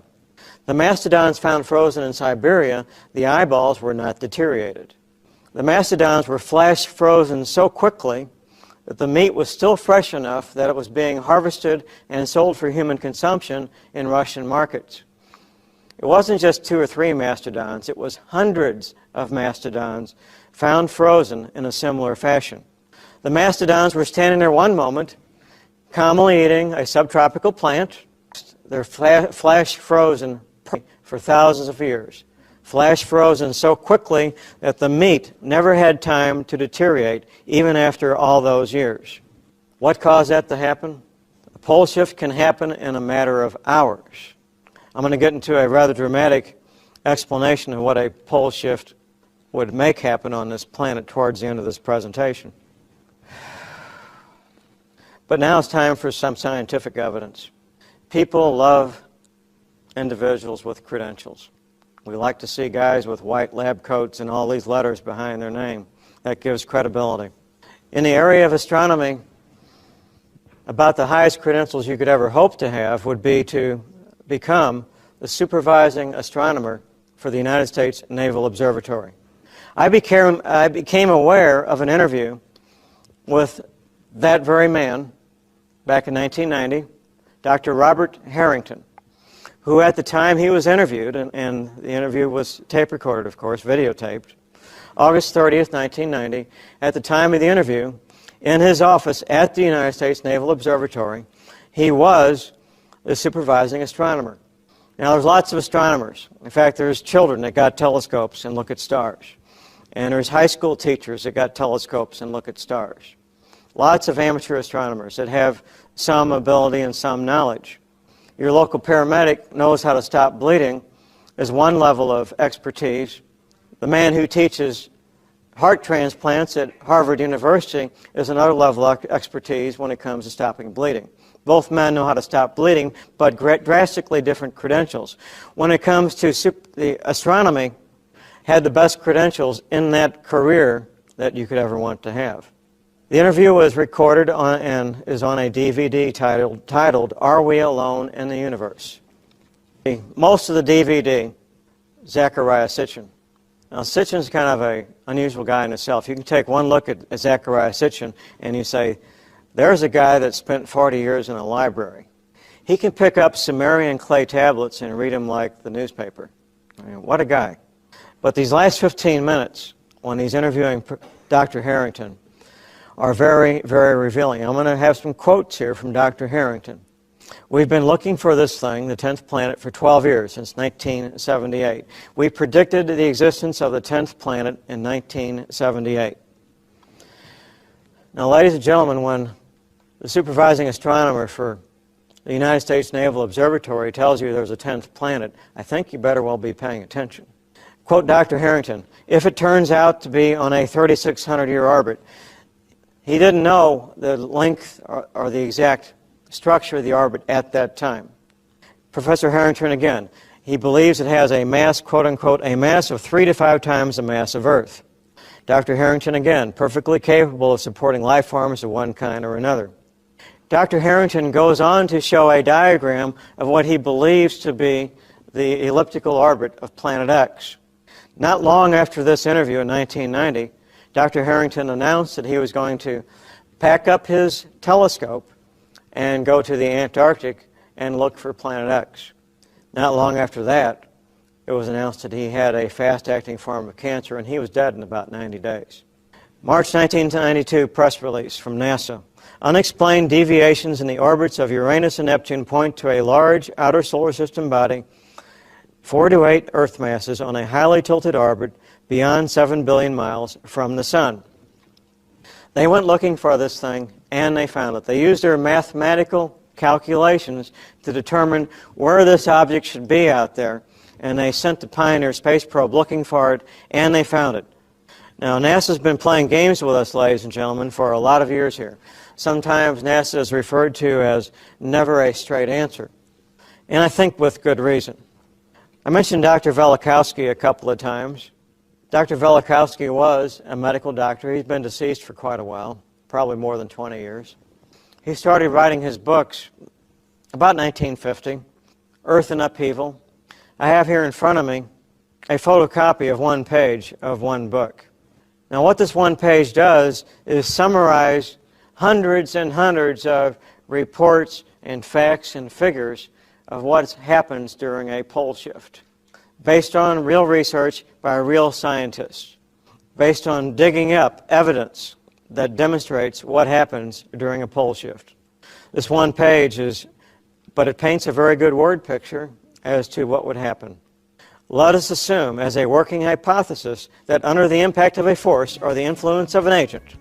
The mastodons found frozen in Siberia, the eyeballs were not deteriorated. The mastodons were flash frozen so quickly that the meat was still fresh enough that it was being harvested and sold for human consumption in Russian markets. It wasn't just 2 or 3 mastodons, it was hundreds of mastodons found frozen in a similar fashion. The mastodons were standing there one moment, calmly eating a subtropical plant. They're flash frozen for thousands of years. Flash frozen so quickly that the meat never had time to deteriorate, even after all those years. What caused that to happen? A pole shift can happen in a matter of hours. I'm going to get into a rather dramatic explanation of what a pole shift would make happen on this planet towards the end of this presentation. But now it's time for some scientific evidence. People love individuals with credentials. We like to see guys with white lab coats and all these letters behind their name. That gives credibility. In the area of astronomy, about the highest credentials you could ever hope to have would be to become the supervising astronomer for the United States Naval Observatory. I became aware of an interview with that very man back in 1990, Dr. Robert Harrington, who at the time he was interviewed, and the interview was tape recorded, of course, videotaped, August 30th, 1990, at the time of the interview, in his office at the United States Naval Observatory, he was the supervising astronomer. Now, there's lots of astronomers. In fact, there's children that got telescopes and look at stars. And there's high school teachers that got telescopes and look at stars. Lots of amateur astronomers that have some ability and some knowledge. Your local paramedic knows how to stop bleeding is one level of expertise. The man who teaches heart transplants at Harvard University is another level of expertise when it comes to stopping bleeding. Both men know how to stop bleeding, but drastically different credentials. When it comes to the astronomy, had the best credentials in that career that you could ever want to have. The interview was recorded and is on a DVD titled Are We Alone in the Universe? Most of the DVD, Zecharia Sitchin. Now, Sitchin's kind of an unusual guy in himself. You can take one look at Zecharia Sitchin and you say, there's a guy that spent 40 years in a library. He can pick up Sumerian clay tablets and read them like the newspaper. I mean, what a guy. But these last 15 minutes, when he's interviewing Dr. Harrington, are very, very revealing. I'm going to have some quotes here from Dr. Harrington. We've been looking for this thing, the 10th planet, for 12 years, since 1978. We predicted the existence of the 10th planet in 1978. Now, ladies and gentlemen, when the supervising astronomer for the United States Naval Observatory tells you there's a 10th planet, I think you better well be paying attention. Quote Dr. Harrington, if it turns out to be on a 3,600-year orbit, he didn't know the length or the exact structure of the orbit at that time. Professor Harrington again, he believes it has a mass, quote-unquote, a mass of 3 to 5 times the mass of Earth. Dr. Harrington again, perfectly capable of supporting life forms of one kind or another. Dr. Harrington goes on to show a diagram of what he believes to be the elliptical orbit of planet X. Not long after this interview in 1990, Dr. Harrington announced that he was going to pack up his telescope and go to the Antarctic and look for planet X. Not long after that, it was announced that he had a fast-acting form of cancer, and he was dead in about 90 days. March 1992 press release from NASA. Unexplained deviations in the orbits of Uranus and Neptune point to a large outer solar system body, 4 to 8 Earth masses on a highly tilted orbit beyond 7 billion miles from the Sun. They went looking for this thing, and they found it. They used their mathematical calculations to determine where this object should be out there, and they sent the Pioneer space probe looking for it, and they found it. Now, NASA's been playing games with us, ladies and gentlemen, for a lot of years here. Sometimes NASA is referred to as never a straight answer, and I think with good reason. I mentioned Dr. Velikovsky a couple of times. Dr. Velikovsky was a medical doctor. He's been deceased for quite a while, probably more than 20 years. He started writing his books about 1950, Earth in Upheaval. I have here in front of me a photocopy of one page of one book. Now what this one page does is summarize hundreds and hundreds of reports and facts and figures of what happens during a pole shift, based on real research by real scientists, based on digging up evidence that demonstrates what happens during a pole shift. This one page but it paints a very good word picture as to what would happen. Let us assume, as a working hypothesis, that under the impact of a force or the influence of an agent,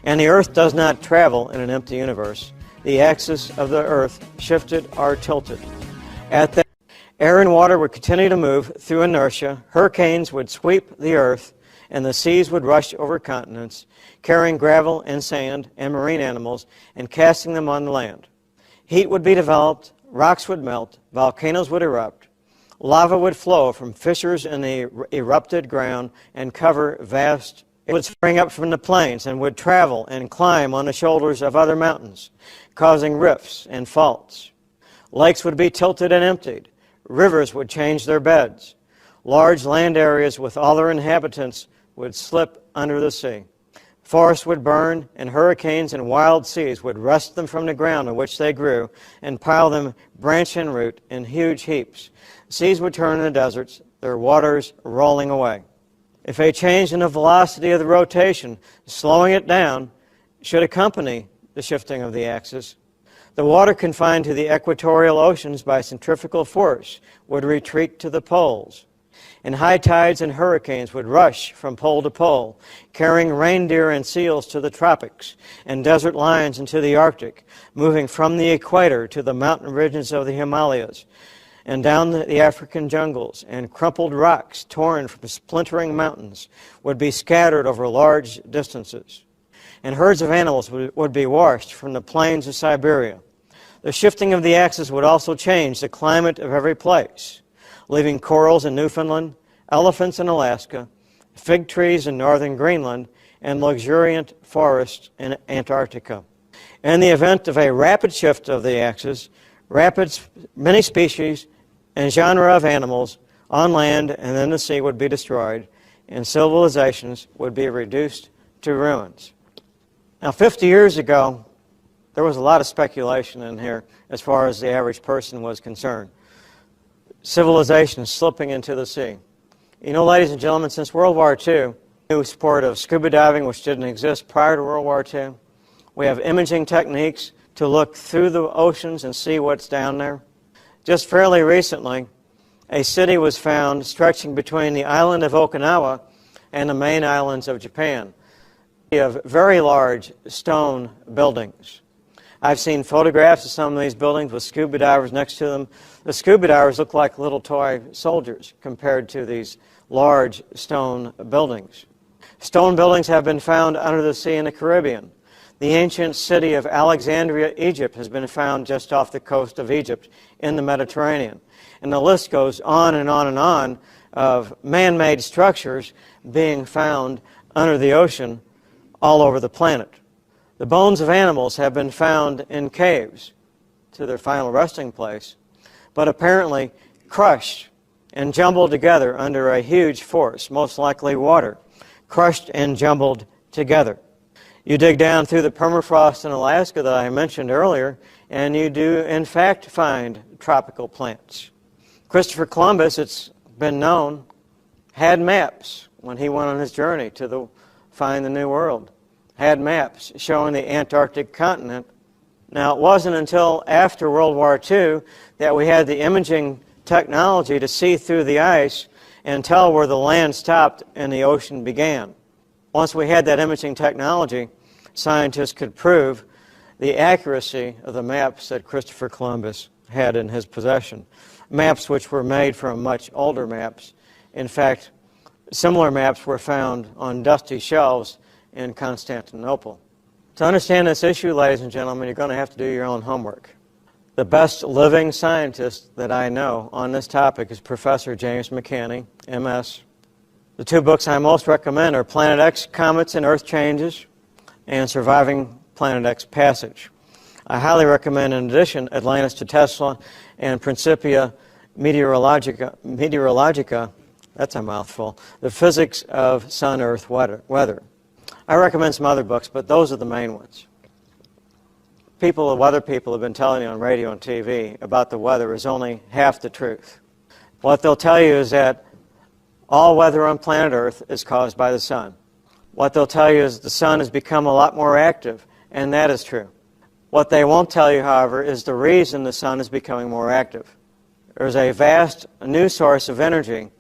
and the Earth does not travel in an empty universe, the axis of the Earth shifted or tilted. At that, air and water would continue to move through inertia, hurricanes would sweep the Earth, and the seas would rush over continents, carrying gravel and sand and marine animals and casting them on the land. Heat would be developed, rocks would melt, volcanoes would erupt, lava would flow from fissures in the erupted ground and cover vast. It would spring up from the plains and would travel and climb on the shoulders of other mountains, causing rifts and faults. Lakes would be tilted and emptied. Rivers would change their beds. Large land areas with all their inhabitants would slip under the sea. Forests would burn, and hurricanes and wild seas would wrest them from the ground on which they grew and pile them branch and root in huge heaps. Seas would turn into deserts, their waters rolling away. If a change in the velocity of the rotation, slowing it down, should accompany the shifting of the axis, the water confined to the equatorial oceans by centrifugal force would retreat to the poles, and high tides and hurricanes would rush from pole to pole, carrying reindeer and seals to the tropics, and desert lions into the Arctic, moving from the equator to the mountain ridges of the Himalayas, and down the African jungles, and crumpled rocks torn from splintering mountains would be scattered over large distances, and herds of animals would be washed from the plains of Siberia. The shifting of the axis would also change the climate of every place, leaving corals in Newfoundland, elephants in Alaska, fig trees in northern Greenland, and luxuriant forests in Antarctica. In the event of a rapid shift of the axis, many species and genera of animals on land and in the sea would be destroyed, and civilizations would be reduced to ruins. Now, 50 years ago, there was a lot of speculation in here as far as the average person was concerned. Civilization slipping into the sea. You know, ladies and gentlemen, since World War II, the new sport of scuba diving, which didn't exist prior to World War II, we have imaging techniques to look through the oceans and see what's down there. Just fairly recently, a city was found stretching between the island of Okinawa and the main islands of Japan. We have very large stone buildings. I've seen photographs of some of these buildings with scuba divers next to them. The scuba divers look like little toy soldiers compared to these large stone buildings. Stone buildings have been found under the sea in the Caribbean. The ancient city of Alexandria, Egypt, has been found just off the coast of Egypt in the Mediterranean. And the list goes on and on and on of man-made structures being found under the ocean all over the planet. The bones of animals have been found in caves to their final resting place, but apparently crushed and jumbled together under a huge force, most likely water, crushed and jumbled together. You dig down through the permafrost in Alaska that I mentioned earlier, and you do, in fact, find tropical plants. Christopher Columbus, it's been known, had maps when he went on his journey to find the New World. Had maps showing the Antarctic continent. Now, it wasn't until after World War II that we had the imaging technology to see through the ice and tell where the land stopped and the ocean began. Once we had that imaging technology, scientists could prove the accuracy of the maps that Christopher Columbus had in his possession. Maps which were made from much older maps. In fact, similar maps were found on dusty shelves in Constantinople. To understand this issue, ladies and gentlemen, you're going to have to do your own homework. The best living scientist that I know on this topic is Professor James McCanney, MS. The two books I most recommend are Planet X, Comets and Earth Changes, and Surviving Planet X Passage. I highly recommend, in addition, Atlantis to Tesla and Principia Meteorologica, That's a mouthful. The Physics of Sun-Earth Weather. I recommend some other books, but those are the main ones. Weather people have been telling you on radio and TV about the weather is only half the truth. What they'll tell you is that all weather on planet Earth is caused by the sun. What they'll tell you is the sun has become a lot more active, and that is true. What they won't tell you, however, is the reason the sun is becoming more active. There's a vast new source of energy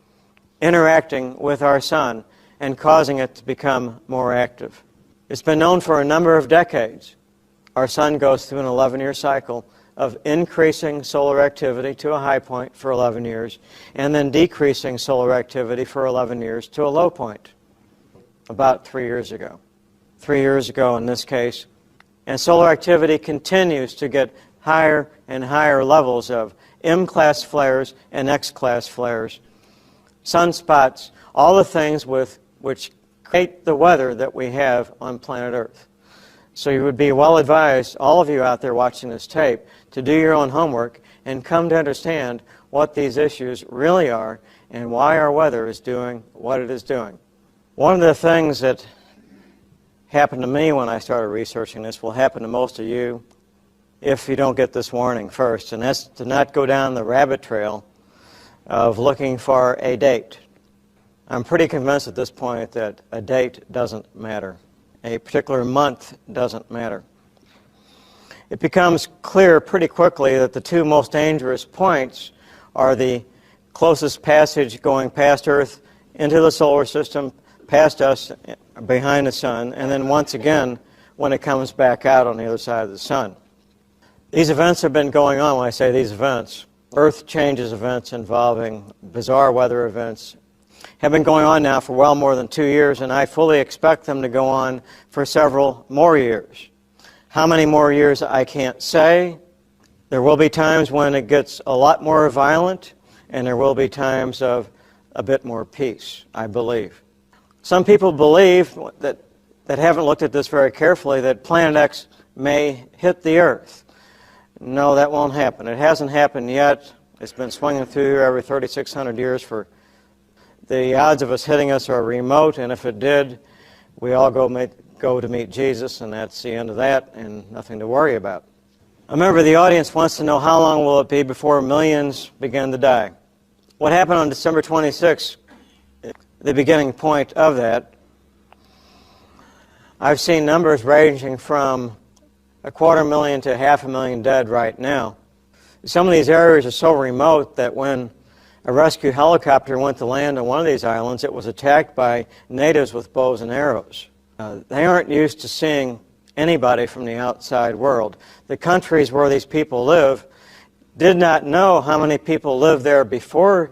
interacting with our sun and causing it to become more active. It's been known for a number of decades. Our sun goes through an 11-year cycle of increasing solar activity to a high point for 11 years and then decreasing solar activity for 11 years to a low point about 3 years ago. 3 years ago in this case. And solar activity continues to get higher and higher levels of M-class flares and X-class flares, sunspots, all the things which create the weather that we have on planet Earth. So you would be well advised, all of you out there watching this tape, to do your own homework and come to understand what these issues really are and why our weather is doing what it is doing. One of the things that happened to me when I started researching this will happen to most of you if you don't get this warning first, and that's to not go down the rabbit trail of looking for a date. I'm pretty convinced at this point that a date doesn't matter. A particular month doesn't matter. It becomes clear pretty quickly that the two most dangerous points are the closest passage going past Earth into the solar system, past us, behind the sun, and then once again when it comes back out on the other side of the sun. These events have been going on. When I say these events, Earth changes events involving bizarre weather events have been going on now for well more than 2 years, and I fully expect them to go on for several more years. How many more years, I can't say. There will be times when it gets a lot more violent, and there will be times of a bit more peace, I believe. Some people believe that haven't looked at this very carefully, that Planet X may hit the Earth. No, that won't happen. It hasn't happened yet. It's been swinging through here every 3,600 years. The odds of us hitting us are remote, and if it did, we all go to meet Jesus, and that's the end of that, and nothing to worry about. A member of the audience wants to know how long will it be before millions begin to die. What happened on December 26th, the beginning point of that, I've seen numbers ranging from 250,000 to 500,000 dead right now. Some of these areas are so remote that when a rescue helicopter went to land on one of these islands, it was attacked by natives with bows and arrows. They aren't used to seeing anybody from the outside world. The countries where these people live did not know how many people lived there before,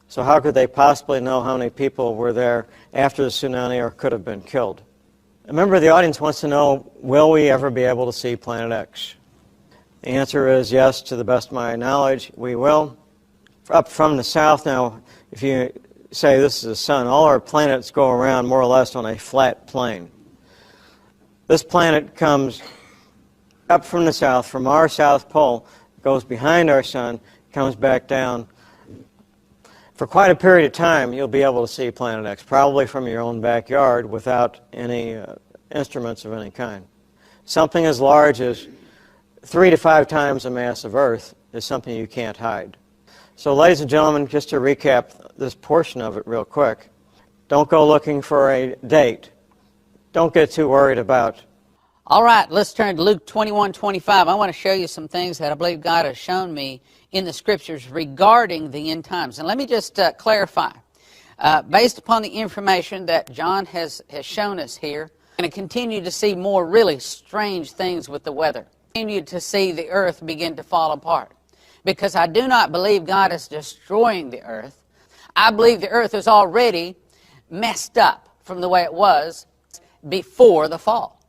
so how could they possibly know how many people were there after the tsunami or could have been killed? A member of the audience wants to know, will we ever be able to see Planet X? The answer is yes, to the best of my knowledge, we will. Up from the south now, if you say this is the sun, all our planets go around more or less on a flat plane. This planet comes up from the south, from our south pole, goes behind our sun, comes back down. For quite a period of time, you'll be able to see Planet X, probably from your own backyard without any instruments of any kind. Something as large as 3 to 5 times the mass of Earth is something you can't hide. So, ladies and gentlemen, just to recap this portion of it real quick, don't go looking for a date. Don't get too worried about. All right, let's turn to Luke 21:25. I want to show you some things that I believe God has shown me in the Scriptures regarding the end times. And let me just clarify. Based upon the information that John has shown us here, we're going to continue to see more really strange things with the weather. Continue to see the earth begin to fall apart. Because I do not believe God is destroying the earth. I believe the earth is already messed up from the way it was before the fall.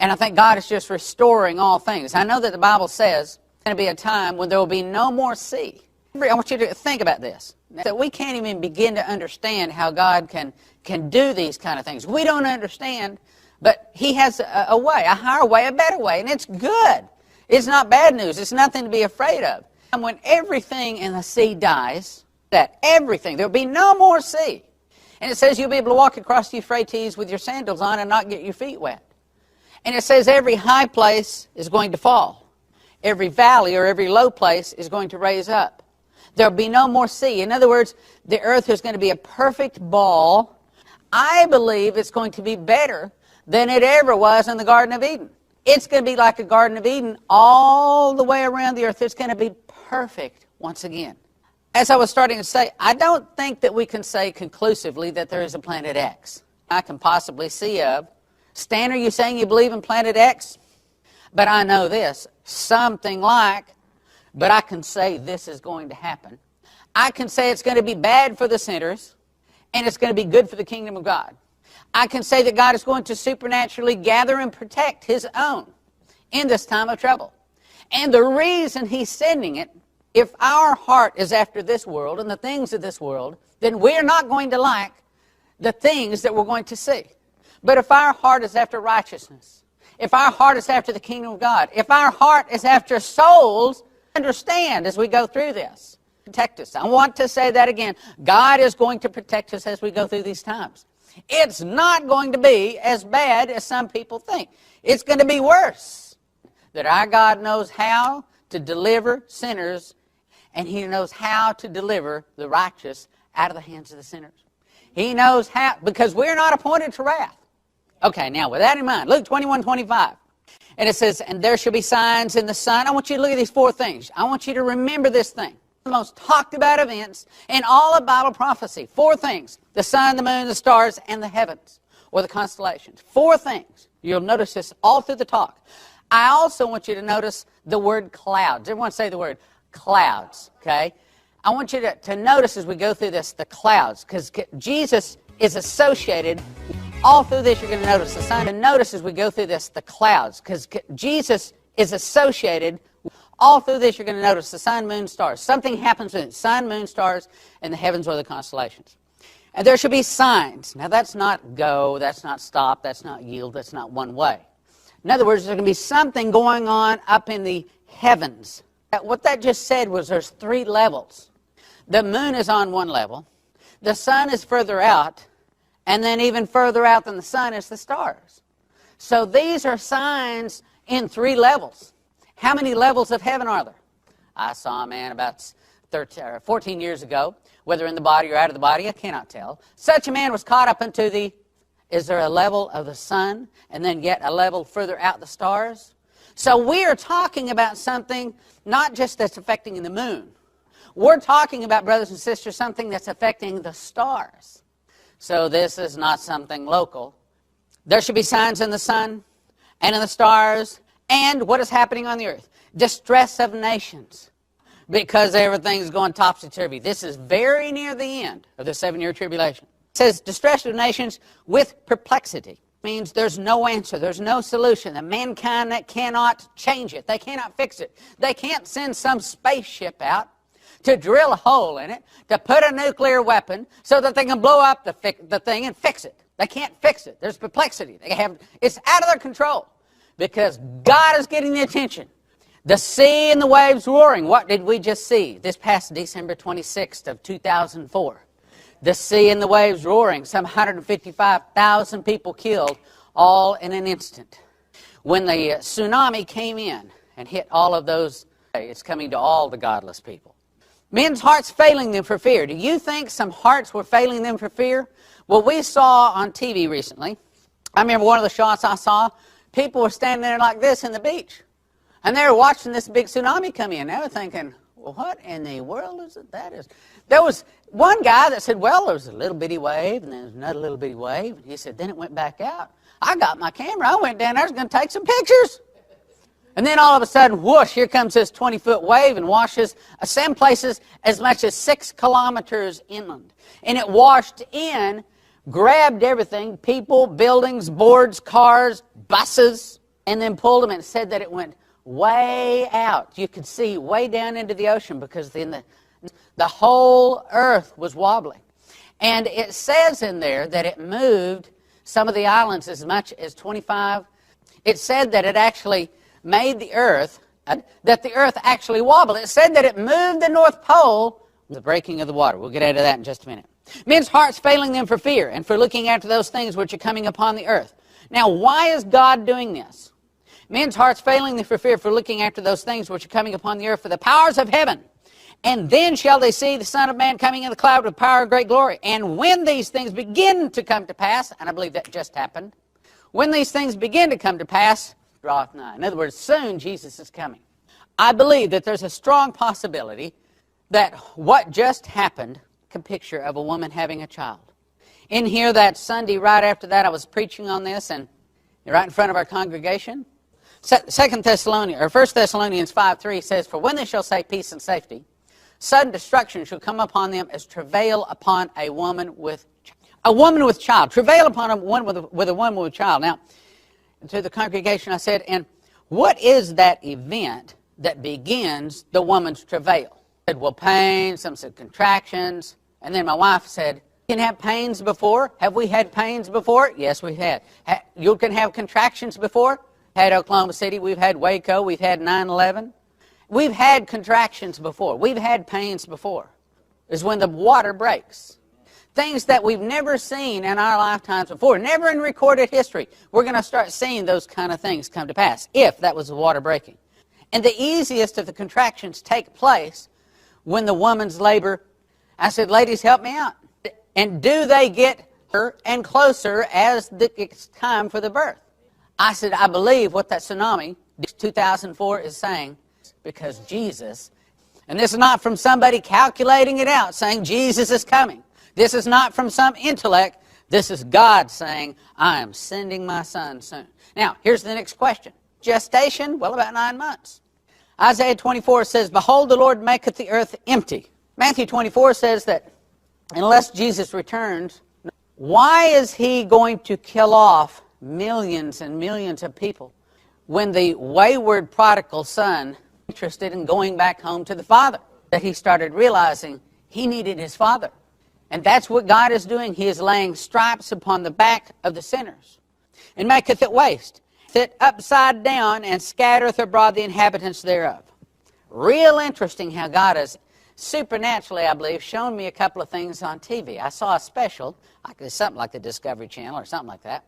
And I think God is just restoring all things. I know that the Bible says there's going to be a time when there will be no more sea. I want you to think about this. That we can't even begin to understand how God can do these kind of things. We don't understand, but He has a way, a higher way, a better way, and it's good. It's not bad news. It's nothing to be afraid of. And when everything in the sea dies, that. Everything. There will be no more sea. And it says you'll be able to walk across the Euphrates with your sandals on and not get your feet wet. And it says every high place is going to fall. Every valley or every low place is going to raise up. There will be no more sea. In other words, the earth is going to be a perfect ball. I believe it's going to be better than it ever was in the Garden of Eden. It's going to be like a Garden of Eden all the way around the earth. It's going to be perfect once again. As I was starting to say, I don't think that we can say conclusively that there is a planet X. I can possibly see of. Stan, are you saying you believe in planet X? But I know this, something like, but I can say this is going to happen. I can say it's going to be bad for the sinners, and it's going to be good for the kingdom of God. I can say that God is going to supernaturally gather and protect His own in this time of trouble. And the reason He's sending it, if our heart is after this world and the things of this world, then we're not going to like the things that we're going to see. But if our heart is after righteousness, if our heart is after the kingdom of God, if our heart is after souls, understand as we go through this, protect us. I want to say that again. God is going to protect us as we go through these times. It's not going to be as bad as some people think. It's going to be worse. That our God knows how to deliver sinners, and He knows how to deliver the righteous out of the hands of the sinners. He knows how, because we're not appointed to wrath. Okay, now with that in mind, Luke 21:25. And it says, and there shall be signs in the sun. I want you to look at these four things. I want you to remember this thing. The most talked about events in all of Bible prophecy. Four things. The sun, the moon, the stars, and the heavens, or the constellations. Four things. You'll notice this all through the talk. I also want you to notice the word clouds. Everyone say the word clouds, okay? I want you to notice as we go through this, the clouds, because Jesus is associated. All through this, you're going to notice the sun. And notice as we go through this, the clouds, because Jesus is associated. All through this, you're going to notice the sun, moon, stars. Something happens with it. Sun, moon, stars, and the heavens or the constellations. And there should be signs. Now, that's not go, that's not stop, that's not yield, that's not one way. In other words, there's going to be something going on up in the heavens. What that just said was there's three levels. The moon is on one level. The sun is further out. And then even further out than the sun is the stars. So these are signs in three levels. How many levels of heaven are there? I saw a man about 14 years ago, whether in the body or out of the body, I cannot tell. Such a man was caught up into the, is there a level of the sun and then yet a level further out the stars? So we are talking about something not just that's affecting the moon. We're talking about, brothers and sisters, something that's affecting the stars. So this is not something local. There should be signs in the sun and in the stars and what is happening on the earth. Distress of nations because everything's going topsy-turvy. This is very near the end of the 7-year tribulation. It says distress of nations with perplexity. Means there's no answer. There's no solution. The mankind that cannot change it. They cannot fix it. They can't send some spaceship out to drill a hole in it, to put a nuclear weapon so that they can blow up the thing and fix it. They can't fix it. There's perplexity. It's out of their control because God is getting the attention. The sea and the waves roaring. What did we just see this past December 26th of 2004? The sea and the waves roaring. Some 155,000 people killed all in an instant. When the tsunami came in and hit all of those, it's coming to all the godless people. Men's hearts failing them for fear. Do you think some hearts were failing them for fear? Well, we saw on TV recently, I remember one of the shots I saw, people were standing there like this in the beach. And they were watching this big tsunami come in. They were thinking, well, what in the world is it that is? There was one guy that said, well, there was a little bitty wave, and then there was another little bitty wave. And he said, then it went back out. I got my camera. I went down there. I was going to take some pictures. And then all of a sudden, whoosh, here comes this 20-foot wave and washes some places as much as 6 kilometers inland. And it washed in, grabbed everything, people, buildings, boards, cars, buses, and then pulled them and said that it went way out. You could see way down into the ocean because then the whole earth was wobbling. And it says in there that it moved some of the islands as much as 25. It said that it actually made the earth, that the earth actually wobbled. It said that it moved the North Pole the breaking of the water. We'll get into that in just a minute. Men's hearts failing them for fear and for looking after those things which are coming upon the earth. Now, why is God doing this? Men's hearts failing them for fear, for looking after those things which are coming upon the earth, for the powers of heaven. And then shall they see the Son of Man coming in the cloud with power and great glory. And when these things begin to come to pass, and I believe that just happened, when these things begin to come to pass, draweth nigh. In other words, soon Jesus is coming. I believe that there's a strong possibility that what just happened, a picture of a woman having a child. In here that Sunday, right after that, I was preaching on this, and right in front of our congregation. 1 Thessalonians 5:3 says, for when they shall say peace and safety, sudden destruction shall come upon them as travail upon a woman with child. Travail upon a woman with a woman with child. Now, to the congregation I said, and what is that event that begins the woman's travail? I said, well, pain, some said contractions, and then my wife said, you can have pains before? Have we had pains before? Yes, we had. You can have contractions before? Had Oklahoma City, we've had Waco, we've had 9/11. We've had contractions before. We've had pains before. Is when the water breaks. Things that we've never seen in our lifetimes before, never in recorded history. We're going to start seeing those kind of things come to pass, if that was the water breaking. And the easiest of the contractions take place when the woman's labor. I said, ladies, help me out. And do they get her and closer as it's time for the birth? I said, I believe what that tsunami, 2004, is saying, because Jesus, and this is not from somebody calculating it out, saying Jesus is coming. This is not from some intellect. This is God saying, I am sending my son soon. Now, here's the next question. Gestation, well, about 9 months. Isaiah 24 says, behold, the Lord maketh the earth empty. Matthew 24 says that unless Jesus returns, why is he going to kill off millions and millions of people when the wayward prodigal son interested in going back home to the father, that he started realizing he needed his father? And that's what God is doing. He is laying stripes upon the back of the sinners, and maketh it waste, it upside down, and scattereth abroad the inhabitants thereof. Real interesting how God has supernaturally, I believe, shown me a couple of things on TV. I saw a special, something like the Discovery Channel or something like that,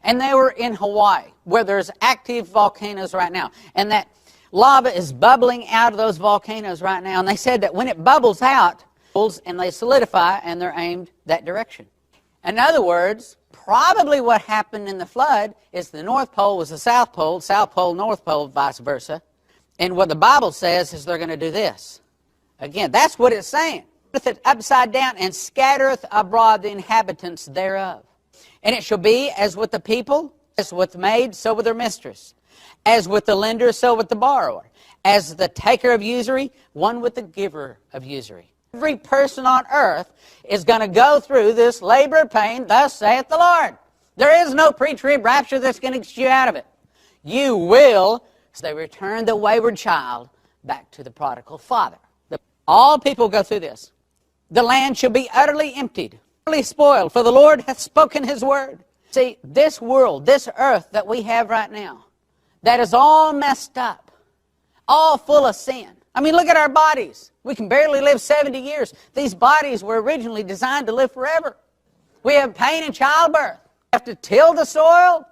and they were in Hawaii, where there's active volcanoes right now, and that lava is bubbling out of those volcanoes right now, and they said that when it bubbles out, and they solidify, and they're aimed that direction. In other words, probably what happened in the flood is the North Pole was the South Pole, North Pole, vice versa, and what the Bible says is they're going to do this. Again, that's what it's saying. It upside down, and scattereth abroad the inhabitants thereof. And it shall be as with the people, as with the maid, so with her mistress. As with the lender, so with the borrower. As the taker of usury, one with the giver of usury. Every person on earth is going to go through this labor of pain, thus saith the Lord. There is no pre-trib rapture that's going to get you out of it. You will, as they return the wayward child back to the prodigal father. All people go through this. The land shall be utterly emptied, utterly spoiled, for the Lord hath spoken his word. See, this world, this earth that we have right now, that is all messed up, all full of sin. I mean, look at our bodies. We can barely live 70 years. These bodies were originally designed to live forever. We have pain in childbirth. We have to till the soil.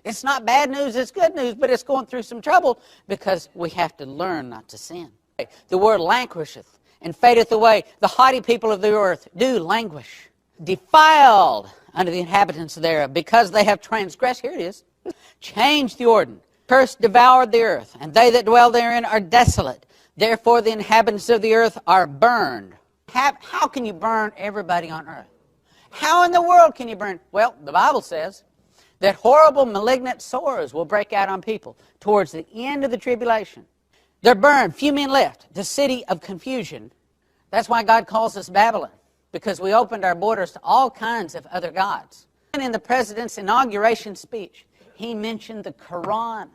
It's not bad news, it's good news, but it's going through some trouble because we have to learn not to sin. The word languisheth and fadeth away. The haughty people of the earth do languish. Defiled unto the inhabitants thereof, because they have transgressed. Here it is. Changed the ordinance. Curse devoured the earth, and they that dwell therein are desolate. Therefore the inhabitants of the earth are burned. How can you burn everybody on earth? How in the world can you burn? Well, the Bible says that horrible malignant sores will break out on people towards the end of the tribulation. They're burned, few men left, the city of confusion. That's why God calls us Babylon, because we opened our borders to all kinds of other gods. And in the president's inauguration speech, he mentioned the Quran.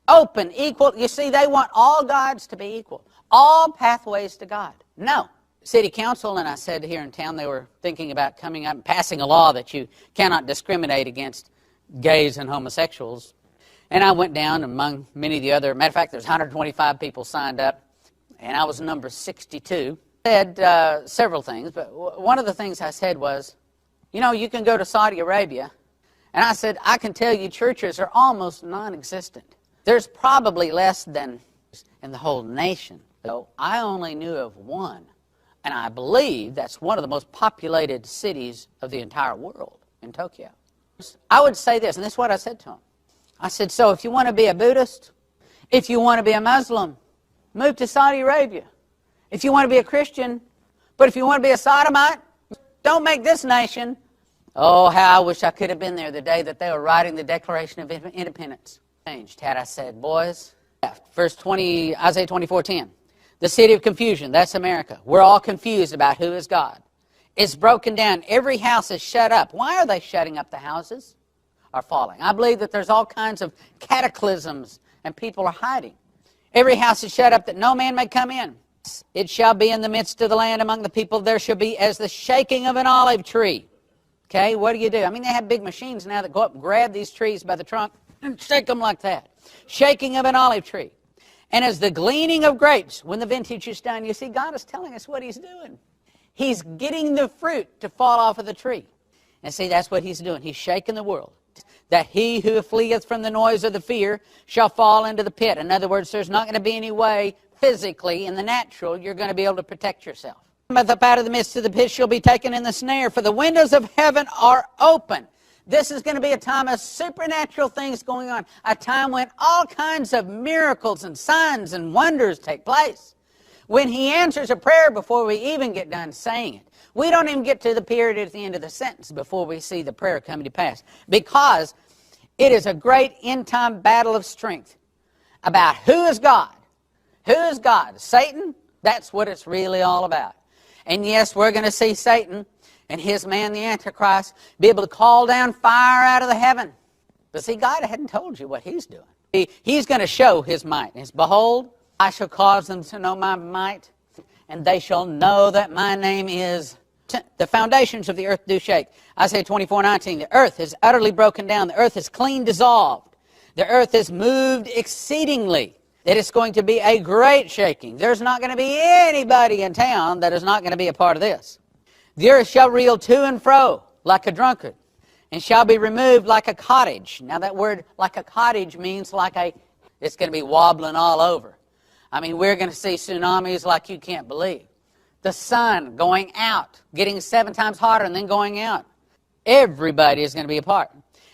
Open, equal. You see, they want all gods to be equal. All pathways to God. No. City council, and I said here in town, they were thinking about coming up and passing a law that you cannot discriminate against gays and homosexuals. And I went down among many of the other, matter of fact, there's 125 people signed up, and I was number 62. said several things, but one of the things I said was, you know, you can go to Saudi Arabia, and I said, I can tell you churches are almost non-existent. There's probably less than in the whole nation. So I only knew of one, and I believe that's one of the most populated cities of the entire world, in Tokyo. I would say this, and this is what I said to him. I said, so if you want to be a Buddhist, if you want to be a Muslim, move to Saudi Arabia. If you want to be a Christian, but if you want to be a sodomite, don't make this nation. Oh, how I wish I could have been there the day that they were writing the Declaration of Independence. Changed had I said, boys, verse 20, Isaiah 24:10. The city of confusion, that's America. We're all confused about who is God. It's broken down. Every house is shut up. Why are they shutting up the houses? Are falling. I believe that there's all kinds of cataclysms and people are hiding. Every house is shut up that no man may come in. It shall be in the midst of the land among the people. There shall be as the shaking of an olive tree. Okay, what do? I mean, they have big machines now that go up and grab these trees by the trunk and shake them like that. Shaking of an olive tree. And as the gleaning of grapes, when the vintage is done, you see, God is telling us what He's doing. He's getting the fruit to fall off of the tree. And see, that's what He's doing. He's shaking the world. That he who fleeth from the noise of the fear shall fall into the pit. In other words, there's not going to be any way physically in the natural you're going to be able to protect yourself. But up out of the midst of the pit shall be taken in the snare, for the windows of heaven are open. This is going to be a time of supernatural things going on, a time when all kinds of miracles and signs and wonders take place. When He answers a prayer before we even get done saying it. We don't even get to the period at the end of the sentence before we see the prayer coming to pass. Because it is a great end-time battle of strength about who is God. Who is God? Satan? That's what it's really all about. And yes, we're going to see Satan and his man, the Antichrist, be able to call down fire out of the heaven. But see, God hadn't told you what He's doing. He's going to show His might. And behold, I shall cause them to know my might, and they shall know that my name is... The foundations of the earth do shake. Isaiah 24:19. The earth is utterly broken down. The earth is clean dissolved. The earth is moved exceedingly. It is going to be a great shaking. There's not going to be anybody in town that is not going to be a part of this. The earth shall reel to and fro like a drunkard, and shall be removed like a cottage. Now that word like a cottage means it's going to be wobbling all over. I mean, we're going to see tsunamis like you can't believe. The sun going out, getting 7 times hotter and then going out. Everybody is going to be a part.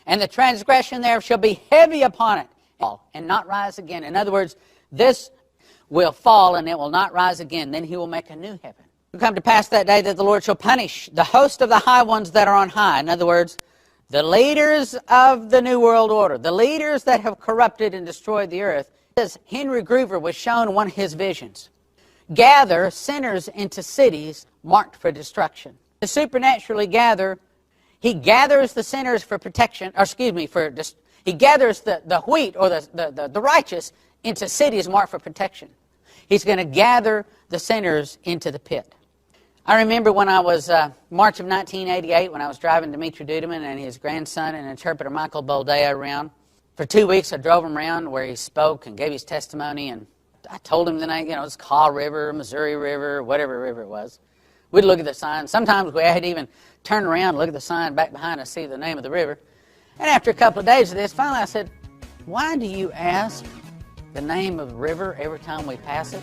And the transgression there shall be heavy upon it and not rise again. In other words, this will fall and it will not rise again. Then He will make a new heaven. It will come to pass that day that the Lord shall punish the host of the high ones that are on high. In other words, the leaders of the New World Order, the leaders that have corrupted and destroyed the earth. As Henry Groover was shown one of his visions. Gather sinners into cities marked for destruction. To supernaturally gather, He gathers the sinners for protection, He gathers the wheat or the righteous into cities marked for protection. He's going to gather the sinners into the pit. I remember when I was, March of 1988, when I was driving Dimitri Duduman and his grandson and interpreter Michael Boldea around. For 2 weeks, I drove him around where he spoke and gave his testimony, and I told him the name, it's Kaw River, Missouri River, whatever river it was. We'd look at the sign. Sometimes we had to even turn around and look at the sign back behind us, see the name of the river. And after a couple of days of this, finally I said, why do you ask the name of the river every time we pass it?